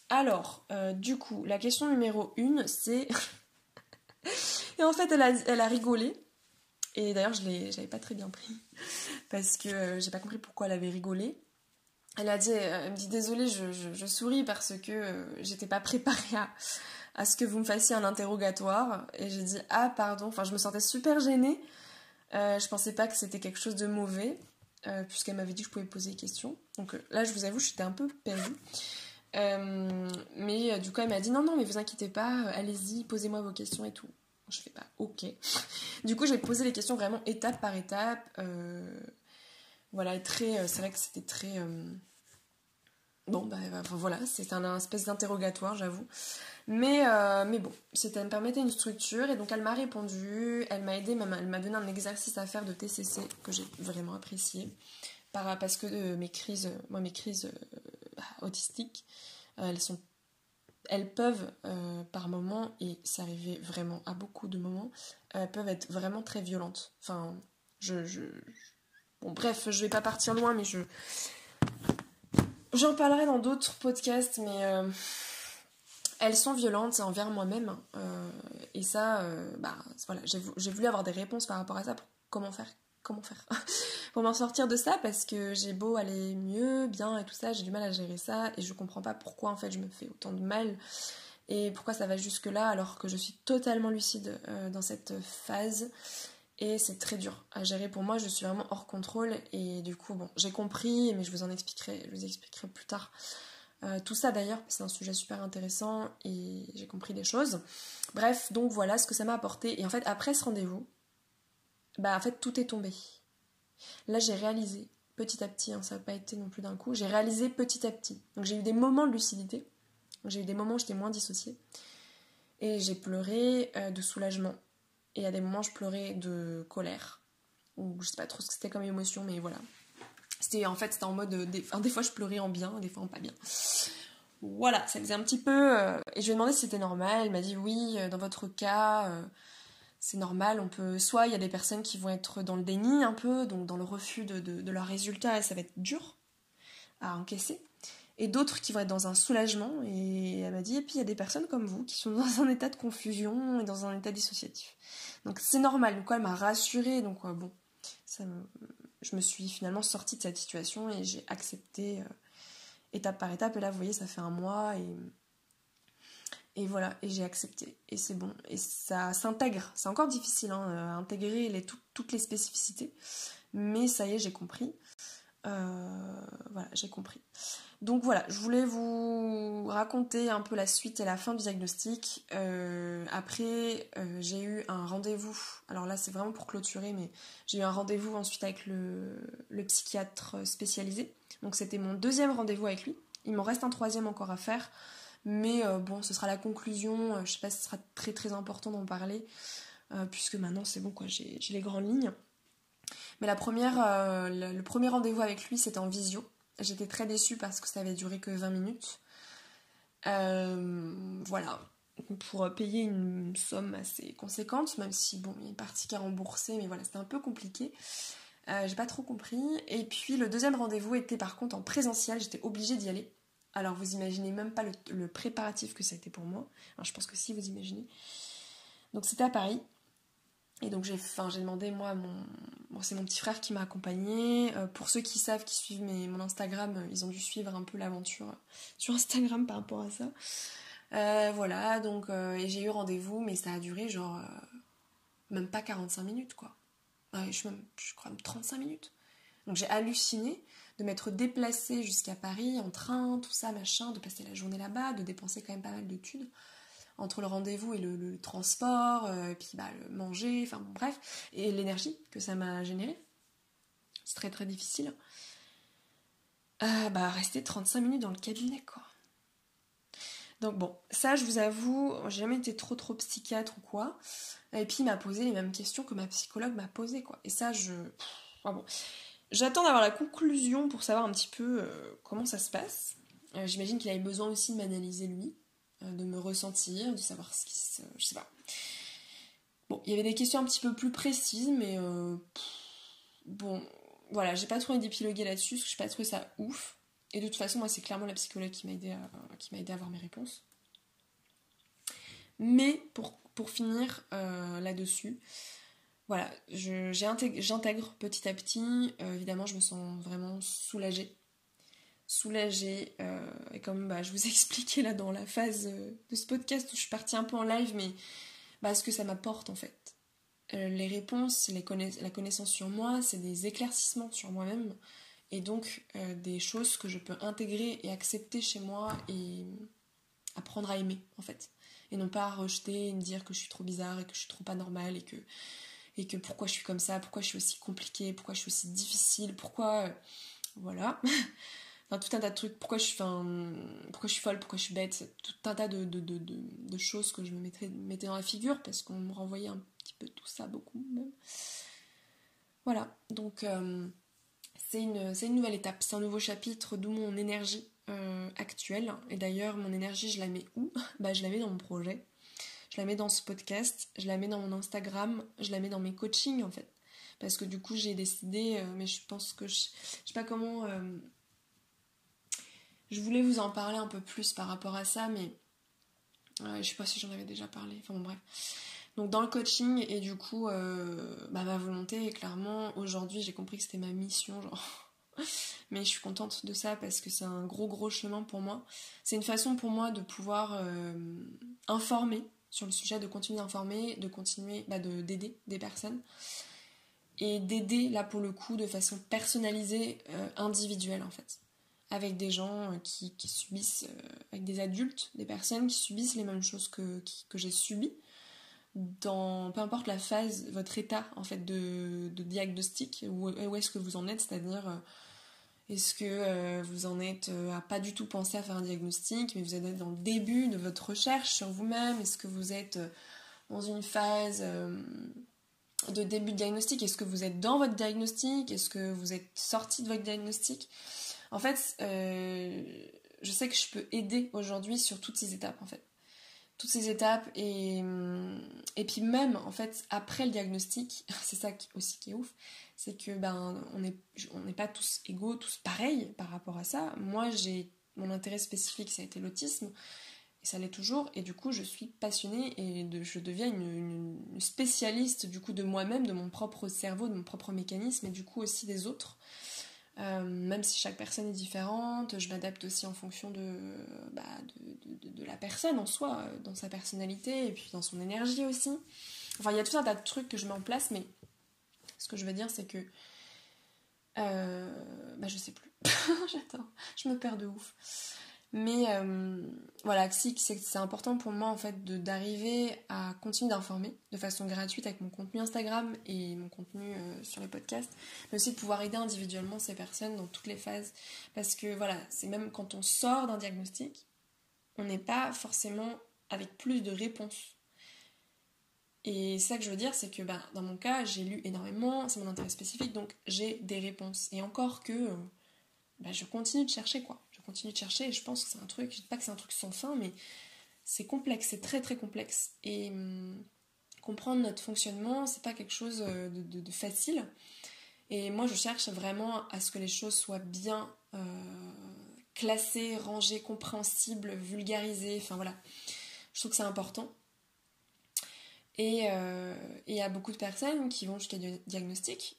Alors, du coup, la question numéro 1, c'est... Et en fait, elle a rigolé. Et d'ailleurs, j'avais pas très bien pris. Parce que j'ai pas compris pourquoi elle avait rigolé. Elle me dit, désolée, je souris parce que j'étais pas préparée à ce que vous me fassiez un interrogatoire. Et j'ai dit, ah, pardon. Enfin, je me sentais super gênée. Je pensais pas que c'était quelque chose de mauvais. Puisqu'elle m'avait dit que je pouvais poser des questions. Donc là, je vous avoue, j'étais un peu perdue. Mais du coup, elle m'a dit, non, mais vous inquiétez pas, allez-y, posez-moi vos questions et tout. Je fais ok. Du coup, j'ai posé les questions vraiment étape par étape. Voilà, et c'est vrai que c'était très... voilà, c'était un espèce d'interrogatoire, j'avoue. Mais bon, elle me permettait une structure, et donc elle m'a répondu, elle m'a aidé, elle m'a donné un exercice à faire de TCC que j'ai vraiment apprécié. Parce que mes crises autistiques, elles peuvent, par moments, et ça arrivait vraiment à beaucoup de moments, peuvent être vraiment très violentes. Enfin, bon, bref, je vais pas partir loin, mais j'en parlerai dans d'autres podcasts, mais elles sont violentes envers moi-même. Et ça, voilà, j'ai voulu avoir des réponses par rapport à ça pour comment faire pour m'en sortir de ça, parce que j'ai beau aller mieux, bien et tout ça, j'ai du mal à gérer ça, et je comprends pas pourquoi en fait je me fais autant de mal et pourquoi ça va jusque là alors que je suis totalement lucide dans cette phase, et c'est très dur à gérer pour moi. Je suis vraiment hors contrôle, et du coup bon, j'ai compris, mais je vous expliquerai plus tard. Tout ça d'ailleurs, c'est un sujet super intéressant et j'ai compris des choses. Bref, donc voilà ce que ça m'a apporté. Et en fait, après ce rendez-vous, en fait tout est tombé. Là, j'ai réalisé petit à petit, ça n'a pas été non plus d'un coup, j'ai réalisé petit à petit. Donc j'ai eu des moments de lucidité, donc, j'ai eu des moments où j'étais moins dissociée, et j'ai pleuré de soulagement. Et à des moments, je pleurais de colère, ou je sais pas trop ce que c'était comme émotion, mais voilà. C'était en mode, des fois je pleurais en bien, des fois en pas bien. Voilà, ça faisait un petit peu... et je lui ai demandé si c'était normal, elle m'a dit oui, dans votre cas... c'est normal, soit il y a des personnes qui vont être dans le déni un peu, donc dans le refus de leurs résultats, et ça va être dur à encaisser, et d'autres qui vont être dans un soulagement, et elle m'a dit, et puis il y a des personnes comme vous qui sont dans un état de confusion et dans un état dissociatif. Donc c'est normal, donc elle m'a rassurée, donc bon, je me suis finalement sortie de cette situation et j'ai accepté étape par étape, et là vous voyez ça fait 1 mois, et voilà, et j'ai accepté, et c'est bon, et ça s'intègre. C'est encore difficile à intégrer toutes les spécificités, mais ça y est, j'ai compris. Voilà, j'ai compris. Donc voilà, je voulais vous raconter un peu la suite et la fin du diagnostic. Après, j'ai eu un rendez-vous, alors là c'est vraiment pour clôturer, mais j'ai eu un rendez-vous ensuite avec le psychiatre spécialisé. Donc c'était mon 2e rendez-vous avec lui. Il m'en reste un 3e encore à faire. Mais bon, ce sera la conclusion. Je sais pas si ce sera très très important d'en parler, puisque maintenant c'est bon, quoi, j'ai les grandes lignes. Mais le premier rendez-vous avec lui, c'était en visio. J'étais très déçue parce que ça avait duré que 20 minutes. Voilà, pour payer une somme assez conséquente, même si bon, il y a une partie qui a remboursé, mais voilà, c'était un peu compliqué. J'ai pas trop compris. Et puis le 2e rendez-vous était par contre en présentiel, j'étais obligée d'y aller. Alors vous imaginez même pas le préparatif que ça a été pour moi. Alors, je pense que si, vous imaginez. Donc c'était à Paris. Et donc j'ai demandé, moi, c'est mon petit frère qui m'a accompagnée. Pour ceux qui savent, qui suivent mon Instagram, ils ont dû suivre un peu l'aventure sur Instagram par rapport à ça. Voilà, donc et j'ai eu rendez-vous, mais ça a duré genre même pas 45 minutes, quoi. Je crois même 35 minutes. Donc j'ai halluciné de m'être déplacée jusqu'à Paris en train, tout ça, machin, de passer la journée là-bas, de dépenser quand même pas mal de thunes entre le rendez-vous et le transport, et puis le manger, enfin bon, bref, et l'énergie que ça m'a généré. c'est très très difficile. Rester 35 minutes dans le cabinet, quoi. Donc bon, ça je vous avoue, j'ai jamais été trop psychiatre ou quoi. Et puis il m'a posé les mêmes questions que ma psychologue m'a posé, quoi. Et ça, j'attends d'avoir la conclusion pour savoir un petit peu comment ça se passe. J'imagine qu'il avait besoin aussi de m'analyser lui, de me ressentir, de savoir ce qui se... Je sais pas. Bon, il y avait des questions un petit peu plus précises, mais bon, voilà, j'ai pas trop envie d'épiloguer là-dessus, parce que j'ai pas trouvé ça ouf. Et de toute façon, moi, c'est clairement la psychologue qui m'a aidé à avoir mes réponses. Mais pour finir là-dessus, voilà, j'intègre petit à petit. Évidemment, je me sens vraiment soulagée. Et comme je vous ai expliqué là dans la phase de ce podcast où je suis partie un peu en live, mais ce que ça m'apporte en fait. Les réponses, la connaissance sur moi, c'est des éclaircissements sur moi-même. Et donc des choses que je peux intégrer et accepter chez moi et apprendre à aimer en fait. Et non pas à rejeter et me dire que je suis trop bizarre et que je suis trop pas normale et que pourquoi je suis comme ça, pourquoi je suis aussi compliquée, pourquoi je suis aussi difficile, pourquoi... voilà. Enfin, tout un tas de trucs, pourquoi je suis folle, pourquoi je suis bête, tout un tas de choses que je me mettais dans la figure parce qu'on me renvoyait un petit peu tout ça, beaucoup même. Voilà, donc... c'est une nouvelle étape, c'est un nouveau chapitre, d'où mon énergie actuelle. Et d'ailleurs, mon énergie, je la mets où ? Je la mets dans mon projet, je la mets dans ce podcast, je la mets dans mon Instagram, je la mets dans mes coachings en fait. Parce que du coup, j'ai décidé, mais je pense que je sais pas comment... je voulais vous en parler un peu plus par rapport à ça, mais je sais pas si j'en avais déjà parlé, enfin bon bref. Donc dans le coaching, et du coup, ma volonté, est clairement, aujourd'hui, j'ai compris que c'était ma mission, genre... Mais je suis contente de ça parce que c'est un gros chemin pour moi. C'est une façon pour moi de pouvoir informer sur le sujet, de continuer d'informer, de continuer d'aider des personnes. Et d'aider, là pour le coup, de façon personnalisée, individuelle en fait. Avec des gens qui subissent, avec des adultes, des personnes qui subissent les mêmes choses que j'ai subies. Dans peu importe la phase, votre état en fait de diagnostic, où est-ce que vous en êtes, c'est-à-dire est-ce que vous en êtes à pas du tout penser à faire un diagnostic, mais vous êtes dans le début de votre recherche sur vous-même, est-ce que vous êtes dans une phase de début de diagnostic, est-ce que vous êtes dans votre diagnostic, est-ce que vous êtes sorti de votre diagnostic. En fait, je sais que je peux aider aujourd'hui sur toutes ces étapes en fait. Toutes ces étapes et puis même en fait après le diagnostic, c'est ça aussi qui est ouf, c'est que on n'est pas tous égaux, tous pareils par rapport à ça. Moi j'ai mon intérêt spécifique, ça a été l'autisme et ça l'est toujours, et du coup je suis passionnée et je deviens une spécialiste du coup de moi-même, de mon propre cerveau, de mon propre mécanisme et du coup aussi des autres. Même si chaque personne est différente, je m'adapte aussi en fonction de la personne en soi, dans sa personnalité et puis dans son énergie aussi. Enfin, il y a tout un tas de trucs que je mets en place, mais ce que je veux dire, c'est que je sais plus. J'attends, je me perds de ouf. Mais voilà, c'est important pour moi en fait d'arriver à continuer d'informer de façon gratuite avec mon contenu Instagram et mon contenu sur les podcasts, mais aussi de pouvoir aider individuellement ces personnes dans toutes les phases. Parce que voilà, c'est même quand on sort d'un diagnostic, on n'est pas forcément avec plus de réponses. Et ça que je veux dire, c'est que dans mon cas, j'ai lu énormément, c'est mon intérêt spécifique, donc j'ai des réponses. Et encore que je continue de chercher quoi. Je continue de chercher et je pense que c'est un truc, je dis pas que c'est un truc sans fin, mais c'est complexe, c'est très très complexe. Et comprendre notre fonctionnement, c'est pas quelque chose de facile. Et moi je cherche vraiment à ce que les choses soient bien classées, rangées, compréhensibles, vulgarisées, enfin voilà. Je trouve que c'est important. Et il y a beaucoup de personnes qui vont jusqu'à du diagnostic,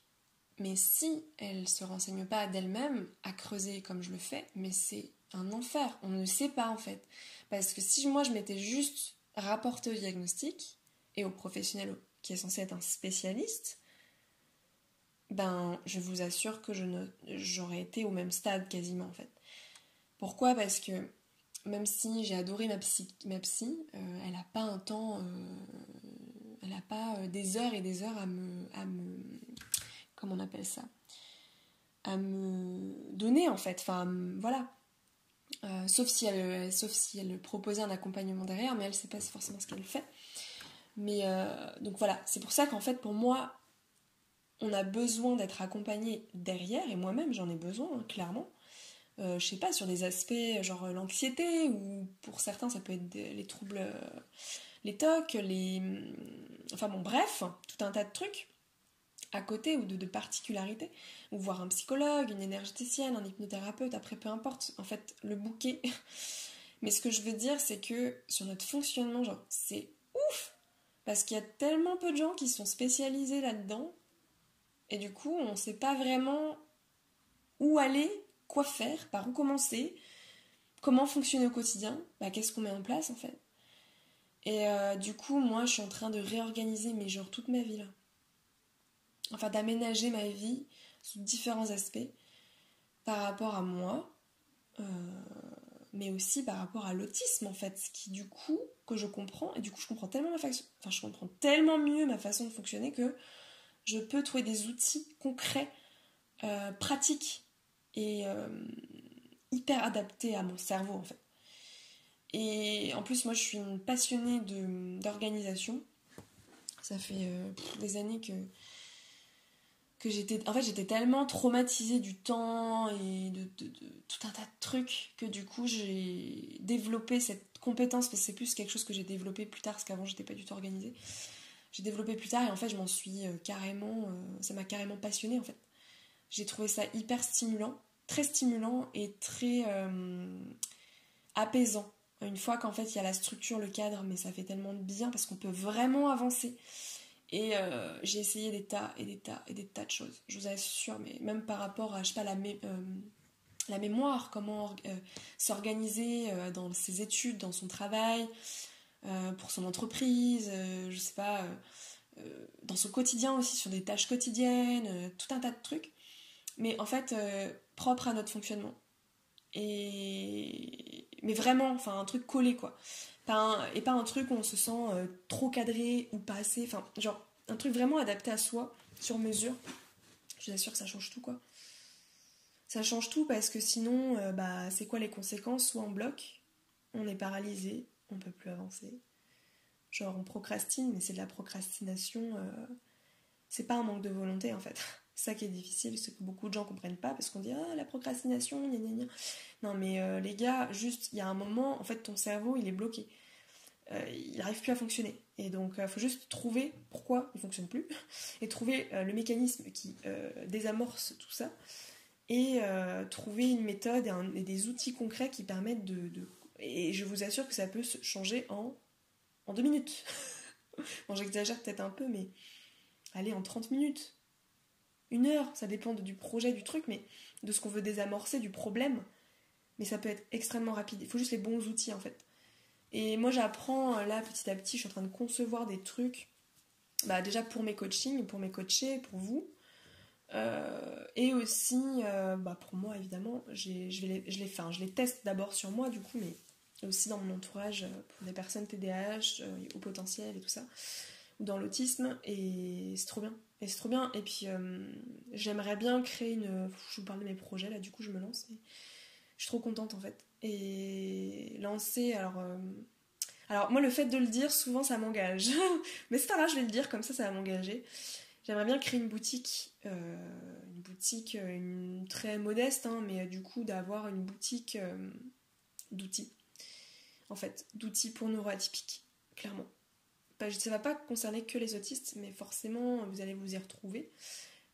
mais si elles ne se renseignent pas d'elles-mêmes, à creuser comme je le fais, mais c'est un enfer, on ne sait pas en fait. Parce que si moi je m'étais juste rapportée au diagnostic et au professionnel qui est censé être un spécialiste, je vous assure que j'aurais été au même stade quasiment en fait. Pourquoi ? Parce que même si j'ai adoré ma psy, elle n'a pas un temps... elle n'a pas des heures et des heures à me comment on appelle ça ? à me donner en fait. Enfin, voilà. Sauf si elle proposait un accompagnement derrière, mais elle sait pas forcément ce qu'elle fait. Mais donc voilà, c'est pour ça qu'en fait pour moi, on a besoin d'être accompagné derrière, et moi-même j'en ai besoin, hein, clairement. Je sais pas, sur des aspects genre l'anxiété, ou pour certains ça peut être les troubles, les TOC, enfin bon bref, tout un tas de trucs à côté, ou de particularités, ou voir un psychologue, une énergéticienne, un hypnothérapeute, après peu importe, en fait, le bouquet. Mais ce que je veux dire, c'est que sur notre fonctionnement, genre, c'est ouf, parce qu'il y a tellement peu de gens qui sont spécialisés là-dedans, et du coup, on sait pas vraiment où aller, quoi faire, par où commencer, comment fonctionner au quotidien, bah, qu'est-ce qu'on met en place en fait. Et du coup, moi, je suis en train de réorganiser, mais genre toute ma vie là. Enfin, d'aménager ma vie sous différents aspects par rapport à moi, euh, mais aussi par rapport à l'autisme en fait, ce qui du coup, que je comprends, et du coup je comprends tellement je comprends tellement mieux ma façon de fonctionner que je peux trouver des outils concrets, pratiques et hyper adaptés à mon cerveau en fait. Et en plus moi je suis une passionnée d'organisation. Ça fait des années que j'étais tellement traumatisée du temps et de tout un tas de trucs que du coup j'ai développé cette compétence, parce que c'est plus quelque chose que j'ai développé plus tard, parce qu'avant j'étais pas du tout organisée. J'ai développé plus tard et en fait je m'en suis carrément, ça m'a carrément passionnée en fait. J'ai trouvé ça hyper stimulant, très stimulant et très apaisant. Une fois qu'en fait il y a la structure, le cadre, mais ça fait tellement de bien parce qu'on peut vraiment avancer. Et j'ai essayé des tas et des tas et des tas de choses, je vous assure, mais même par rapport à, je sais pas, la mémoire, comment s'organiser dans ses études, dans son travail, pour son entreprise, je sais pas, dans son quotidien aussi, sur des tâches quotidiennes, tout un tas de trucs, mais en fait, propre à notre fonctionnement. Mais vraiment, enfin, un truc collé, quoi. Et pas un truc où on se sent trop cadré ou pas assez. Enfin, genre, un truc vraiment adapté à soi, sur mesure. Je vous assure que ça change tout, quoi. Ça change tout parce que sinon, bah, c'est quoi les conséquences? Soit on bloque, on est paralysé, on peut plus avancer. Genre, on procrastine, mais c'est de la procrastination. C'est pas un manque de volonté, en fait. C'est ça qui est difficile, c'est que beaucoup de gens comprennent pas parce qu'on dit ah la procrastination, gna gna gna. Non mais les gars, juste il y a un moment, en fait ton cerveau il est bloqué, il n'arrive plus à fonctionner et donc il faut juste trouver pourquoi il fonctionne plus et trouver le mécanisme qui désamorce tout ça et trouver une méthode et des outils concrets qui permettent et je vous assure que ça peut se changer en 2 minutes. Bon j'exagère peut-être un peu mais allez en 30 minutes. 1 heure, ça dépend du projet, du truc, mais de ce qu'on veut désamorcer, du problème. Mais ça peut être extrêmement rapide. Il faut juste les bons outils, en fait. Et moi, j'apprends, là, petit à petit, je suis en train de concevoir des trucs, bah, déjà pour mes coachings, pour mes coachés, pour vous. Et aussi, bah, pour moi, évidemment, je les teste d'abord sur moi, du coup, mais aussi dans mon entourage, pour des personnes TDAH, au potentiel et tout ça, ou dans l'autisme, et c'est trop bien. Et c'est trop bien. Et puis, j'aimerais bien créer une. Je vous parle de mes projets, là, du coup, je me lance. Mais je suis trop contente, en fait. Et lancer, alors, moi, le fait de le dire, souvent, ça m'engage. Mais c'est pas grave, je vais le dire, comme ça va m'engager. J'aimerais bien créer une boutique. Une très modeste, hein, mais du coup, d'avoir une boutique d'outils. En fait, d'outils pour neuroatypiques, clairement. Ça va pas concerner que les autistes, mais forcément vous allez vous y retrouver.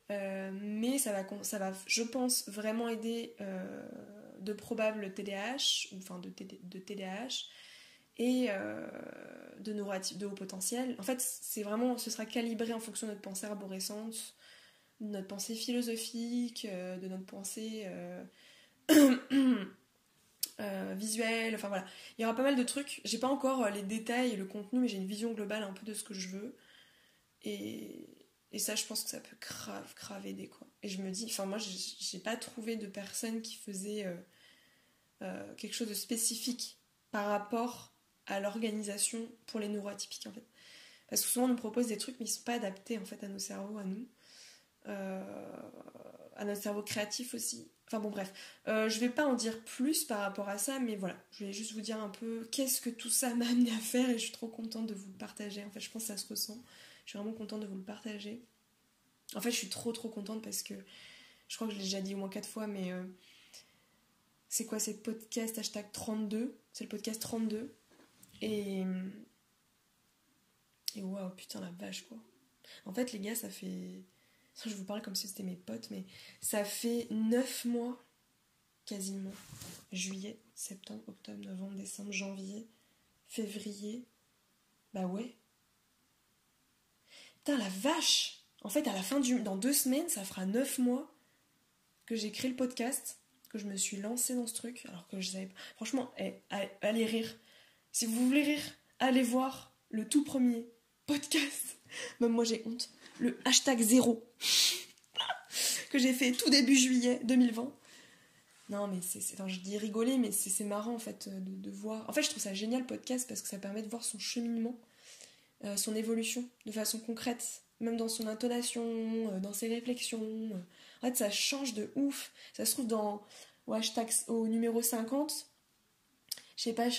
Mais ça va, je pense, vraiment aider de probables TDAH, enfin de TDAH et de haut potentiel. En fait, ce sera calibré en fonction de notre pensée arborescente, de notre pensée philosophique, de notre pensée visuel, enfin voilà. Il y aura pas mal de trucs. J'ai pas encore les détails et le contenu, mais j'ai une vision globale un peu de ce que je veux. Et ça, je pense que ça peut grave aider, quoi. Et je me dis, enfin moi, j'ai pas trouvé de personne qui faisait quelque chose de spécifique par rapport à l'organisation pour les neuroatypiques, en fait. Parce que souvent, on nous propose des trucs, mais ils sont pas adaptés, en fait, à nos cerveaux, à nous. à notre cerveau créatif aussi. Enfin bon bref, je vais pas en dire plus par rapport à ça, mais voilà, je voulais juste vous dire un peu qu'est-ce que tout ça m'a amené à faire et je suis trop contente de vous le partager. En fait, je pense que ça se ressent. Je suis vraiment contente de vous le partager. En fait, je suis trop contente parce que je crois que je l'ai déjà dit au moins 4 fois, mais c'est quoi, c'est le podcast hashtag 32. C'est le podcast 32. Et waouh, putain la vache quoi. En fait, les gars, ça fait... Je vous parle comme si c'était mes potes, mais ça fait 9 mois, quasiment. Juillet, septembre, octobre, novembre, décembre, janvier, février. Bah ouais. Putain, la vache! En fait, à la fin dans 2 semaines, ça fera 9 mois que j'ai créé le podcast, que je me suis lancée dans ce truc, alors que je savais pas... Franchement, allez rire. Si vous voulez rire, allez voir le tout premier podcast. Même moi, j'ai honte. Le hashtag 0 que j'ai fait tout début juillet 2020. Non mais enfin, je dis rigoler, mais c'est marrant en fait de voir. En fait je trouve ça génial le podcast parce que ça permet de voir son cheminement, son évolution de façon concrète, même dans son intonation, dans ses réflexions. En fait ça change de ouf. Ça se trouve au hashtag au numéro 50, je sais pas, je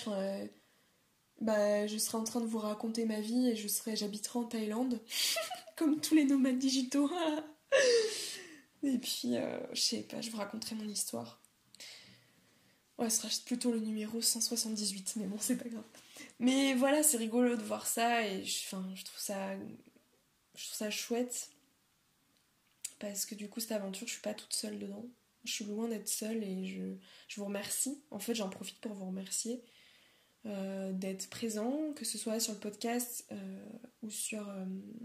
serais en train de vous raconter ma vie et j'habiterai en Thaïlande comme tous les nomades digitaux. Et puis, je sais pas, je vous raconterai mon histoire. Ouais, ce sera plutôt le numéro 178, mais bon, c'est pas grave. Mais voilà, c'est rigolo de voir ça, et je trouve ça chouette. Parce que du coup, cette aventure, je suis pas toute seule dedans. Je suis loin d'être seule, et je vous remercie. En fait, j'en profite pour vous remercier d'être présent, que ce soit sur le podcast ou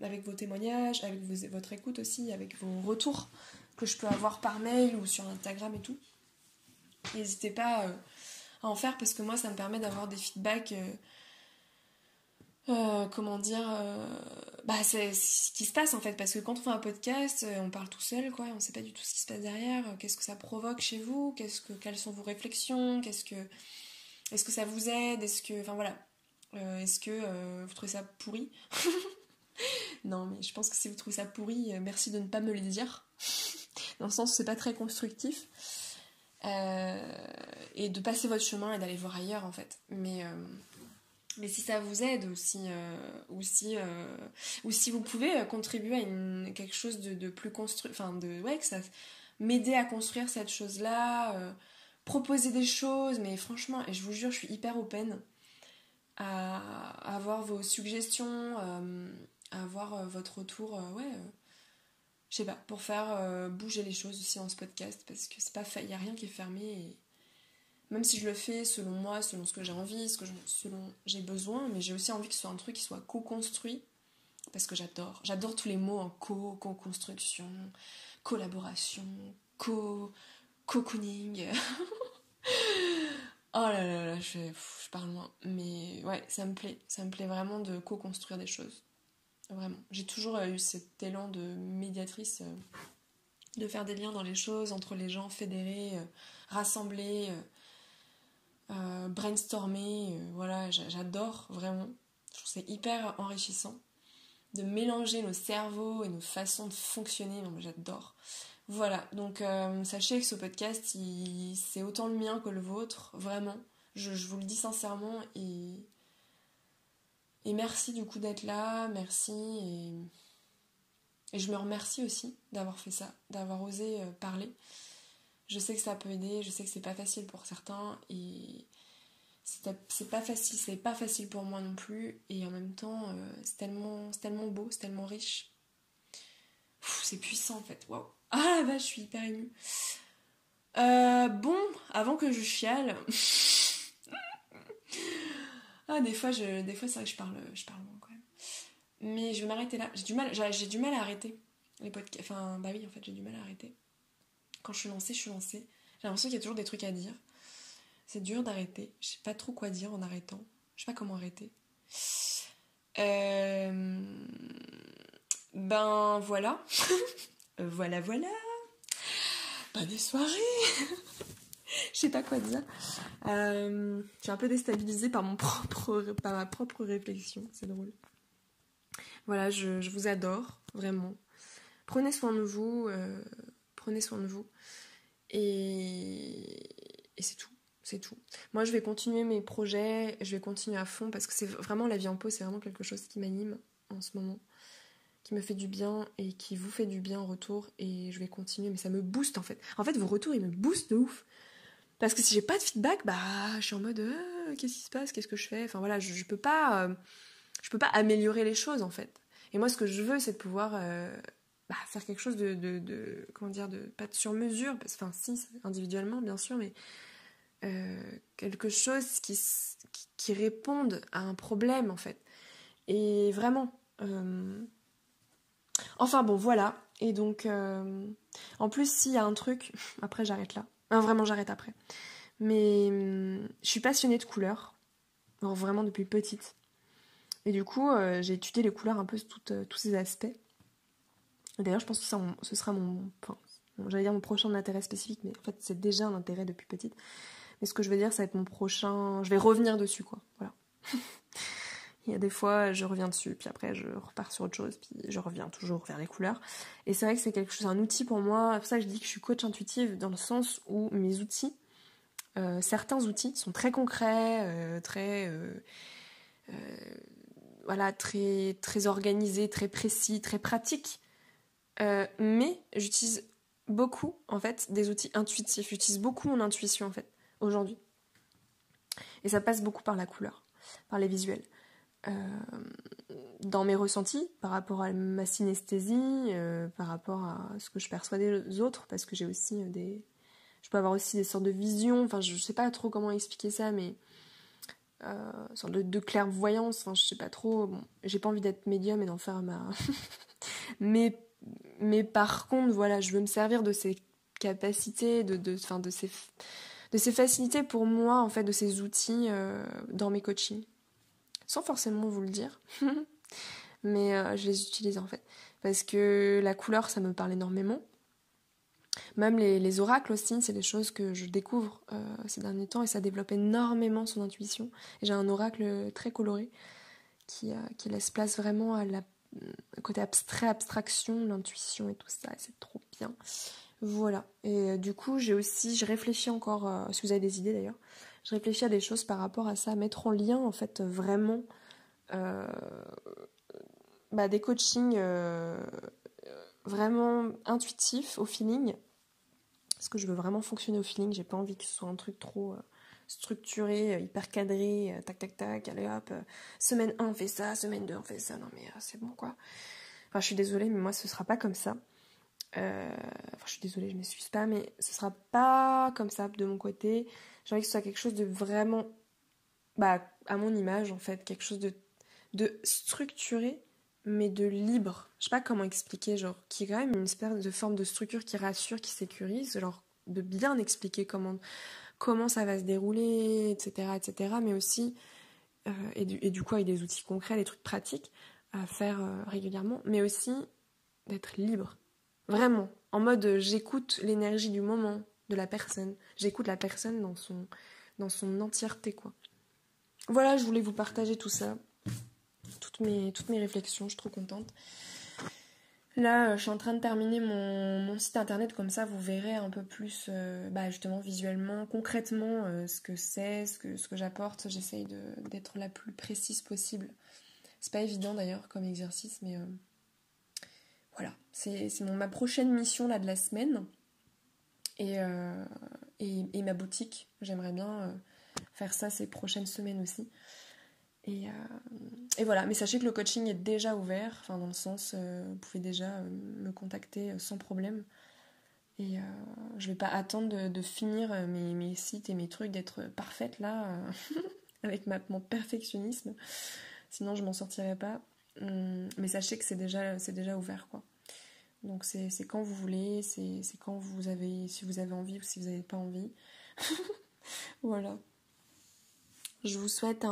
avec vos témoignages, avec votre écoute aussi, avec vos retours que je peux avoir par mail ou sur Instagram et tout. N'hésitez pas à en faire parce que moi ça me permet d'avoir des feedbacks c'est ce qui se passe en fait, parce que quand on fait un podcast on parle tout seul quoi, on sait pas du tout ce qui se passe derrière, qu'est-ce que ça provoque chez vous, quelles sont vos réflexions, est-ce que ça vous aide, est-ce que vous trouvez ça pourri. Non mais je pense que si vous trouvez ça pourri, merci de ne pas me le dire dans le sens où c'est pas très constructif. Et de passer votre chemin et d'aller voir ailleurs en fait. Mais si ça vous aide ou si vous pouvez contribuer à quelque chose de plus construit, que ça m'aider à construire cette chose là, proposer des choses, mais franchement, et je vous jure, je suis hyper open à avoir vos suggestions, à avoir votre retour, je sais pas, pour faire bouger les choses aussi dans ce podcast, parce que c'est pas il y a rien qui est fermé, et même si je le fais selon moi, selon ce que j'ai envie, selon j'ai besoin, mais j'ai aussi envie que ce soit un truc qui soit co-construit, parce que j'adore tous les mots en co-construction, collaboration, cocooning. Oh là là là, je parle loin, mais ouais, ça me plaît vraiment de co-construire des choses. Vraiment. J'ai toujours eu cet élan de médiatrice, de faire des liens dans les choses, entre les gens, fédérer, rassembler, brainstormer. Voilà, j'adore vraiment. Je trouve c'est hyper enrichissant de mélanger nos cerveaux et nos façons de fonctionner. Non, j'adore. Voilà, donc sachez que ce podcast, c'est autant le mien que le vôtre, vraiment. Je vous le dis sincèrement, et merci du coup d'être là, merci, et je me remercie aussi d'avoir fait ça, d'avoir osé parler. Je sais que ça peut aider, je sais que c'est pas facile pour certains, et c'est pas facile pour moi non plus, et en même temps c'est tellement beau, c'est tellement riche. C'est puissant en fait, waouh. Ah la vache, je suis hyper émue. Bon, avant que je chiale... des fois c'est vrai que je parle loin quand même. Mais je vais m'arrêter là. J'ai du mal à arrêter les podcasts. Enfin, bah oui, en fait, j'ai du mal à arrêter. Quand je suis lancée. J'ai l'impression qu'il y a toujours des trucs à dire. C'est dur d'arrêter. Je sais pas trop quoi dire en arrêtant. Je sais pas comment arrêter. Ben voilà. Voilà. Bonne soirée. Je sais pas quoi dire. Je suis un peu déstabilisée par ma propre réflexion. C'est drôle. Voilà, je vous adore, vraiment. Prenez soin de vous. Prenez soin de vous. Et c'est tout. C'est tout. Moi, je vais continuer mes projets, je vais continuer à fond parce que c'est vraiment la vie en pause, c'est vraiment quelque chose qui m'anime en ce moment, qui me fait du bien et qui vous fait du bien en retour. Et je vais continuer, mais ça me booste en fait. En fait, vos retours, ils me boostent de ouf. Parce que si j'ai pas de feedback, bah, je suis en mode qu'est-ce qui se passe, qu'est-ce que je fais. Enfin voilà, je peux pas améliorer les choses en fait. Et moi, ce que je veux, c'est de pouvoir faire quelque chose de comment dire, pas de sur mesure, enfin si, individuellement bien sûr, mais quelque chose qui réponde à un problème en fait. Et vraiment. Enfin bon, voilà. Et donc, en plus, s'il y a un truc, après j'arrête là. Vraiment, j'arrête après. Mais je suis passionnée de couleurs, vraiment depuis petite. Et du coup, j'ai étudié les couleurs un peu sous tous ces aspects. Et d'ailleurs, je pense que ce sera j'allais dire mon prochain intérêt spécifique, mais en fait, c'est déjà un intérêt depuis petite. Mais ce que je veux dire, ça va être mon prochain... Je vais revenir dessus, quoi. Voilà. Il y a des fois, je reviens dessus, puis après, je repars sur autre chose, puis je reviens toujours vers les couleurs. Et c'est vrai que c'est quelque chose, un outil pour moi. C'est pour ça que je dis que je suis coach intuitive, dans le sens où mes outils, certains outils sont très concrets, très organisés, très précis, très pratiques. Mais j'utilise beaucoup, en fait, des outils intuitifs. J'utilise beaucoup mon intuition, en fait, aujourd'hui. Et ça passe beaucoup par la couleur, par les visuels. Dans mes ressentis, par rapport à ma synesthésie, par rapport à ce que je perçois des autres, parce que j'ai aussi je peux avoir aussi des sortes de visions, enfin je sais pas trop comment expliquer ça, mais sorte de clairvoyance, enfin je sais pas trop, bon, j'ai pas envie d'être médium et d'en faire ma... mais par contre, voilà, je veux me servir de ces capacités, de ces facilités pour moi, en fait, de ces outils dans mes coachings. Sans forcément vous le dire, mais je les utilise en fait. Parce que la couleur, ça me parle énormément. Même les oracles aussi, c'est des choses que je découvre ces derniers temps et ça développe énormément son intuition. Et j'ai un oracle très coloré qui laisse place vraiment à côté abstraction, l'intuition et tout ça, et c'est trop bien. Voilà. Et du coup, je réfléchis encore, si vous avez des idées d'ailleurs, je réfléchis à des choses par rapport à ça, mettre en lien en fait vraiment des coachings vraiment intuitifs, au feeling, parce que je veux vraiment fonctionner au feeling, j'ai pas envie que ce soit un truc trop structuré, hyper cadré, tac tac tac, allez hop, semaine 1 on fait ça, semaine 2 on fait ça, non mais c'est bon quoi. Enfin je suis désolée mais moi ce sera pas comme ça. Je suis désolée, je m'excuse pas, mais ce sera pas comme ça de mon côté. J'ai envie que ce soit quelque chose de vraiment à mon image en fait, quelque chose de structuré mais de libre. Je sais pas comment expliquer, genre qui est quand même une espèce de forme de structure qui rassure, qui sécurise, genre de bien expliquer comment ça va se dérouler, etc., mais aussi et du coup avec des outils concrets, des trucs pratiques à faire régulièrement, mais aussi d'être libre. Vraiment, en mode j'écoute l'énergie du moment de la personne, j'écoute la personne dans son entièreté quoi. Voilà, je voulais vous partager tout ça, toutes mes réflexions, je suis trop contente. Là, je suis en train de terminer mon site internet, comme ça vous verrez un peu plus justement visuellement, concrètement ce que c'est, ce que j'apporte. J'essaye d'être la plus précise possible. C'est pas évident d'ailleurs comme exercice, mais voilà, c'est ma prochaine mission là de la semaine et ma boutique. J'aimerais bien faire ça ces prochaines semaines aussi. Et voilà, mais sachez que le coaching est déjà ouvert, enfin dans le sens, vous pouvez déjà me contacter sans problème. Et je vais pas attendre de finir mes sites et mes trucs, d'être parfaite là, avec mon perfectionnisme. Sinon je m'en sortirais pas. Mais sachez que c'est déjà ouvert quoi. Donc c'est quand vous voulez, c'est quand si vous avez envie ou si vous n'avez pas envie. Voilà. Je vous souhaite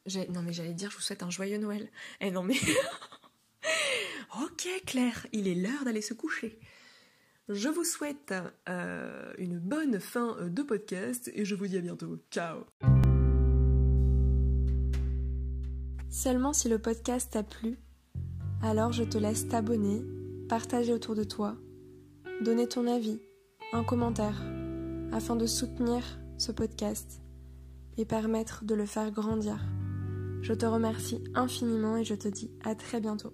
j'allais dire je vous souhaite un joyeux Noël. Eh non mais... Ok Claire, il est l'heure d'aller se coucher. Je vous souhaite une bonne fin de podcast et je vous dis à bientôt. Ciao. Seulement si le podcast t'a plu, alors je te laisse t'abonner, partager autour de toi donner ton avis, un commentaire, afin de soutenir ce podcast et permettre de le faire grandir. Je te remercie infiniment et je te dis à très bientôt.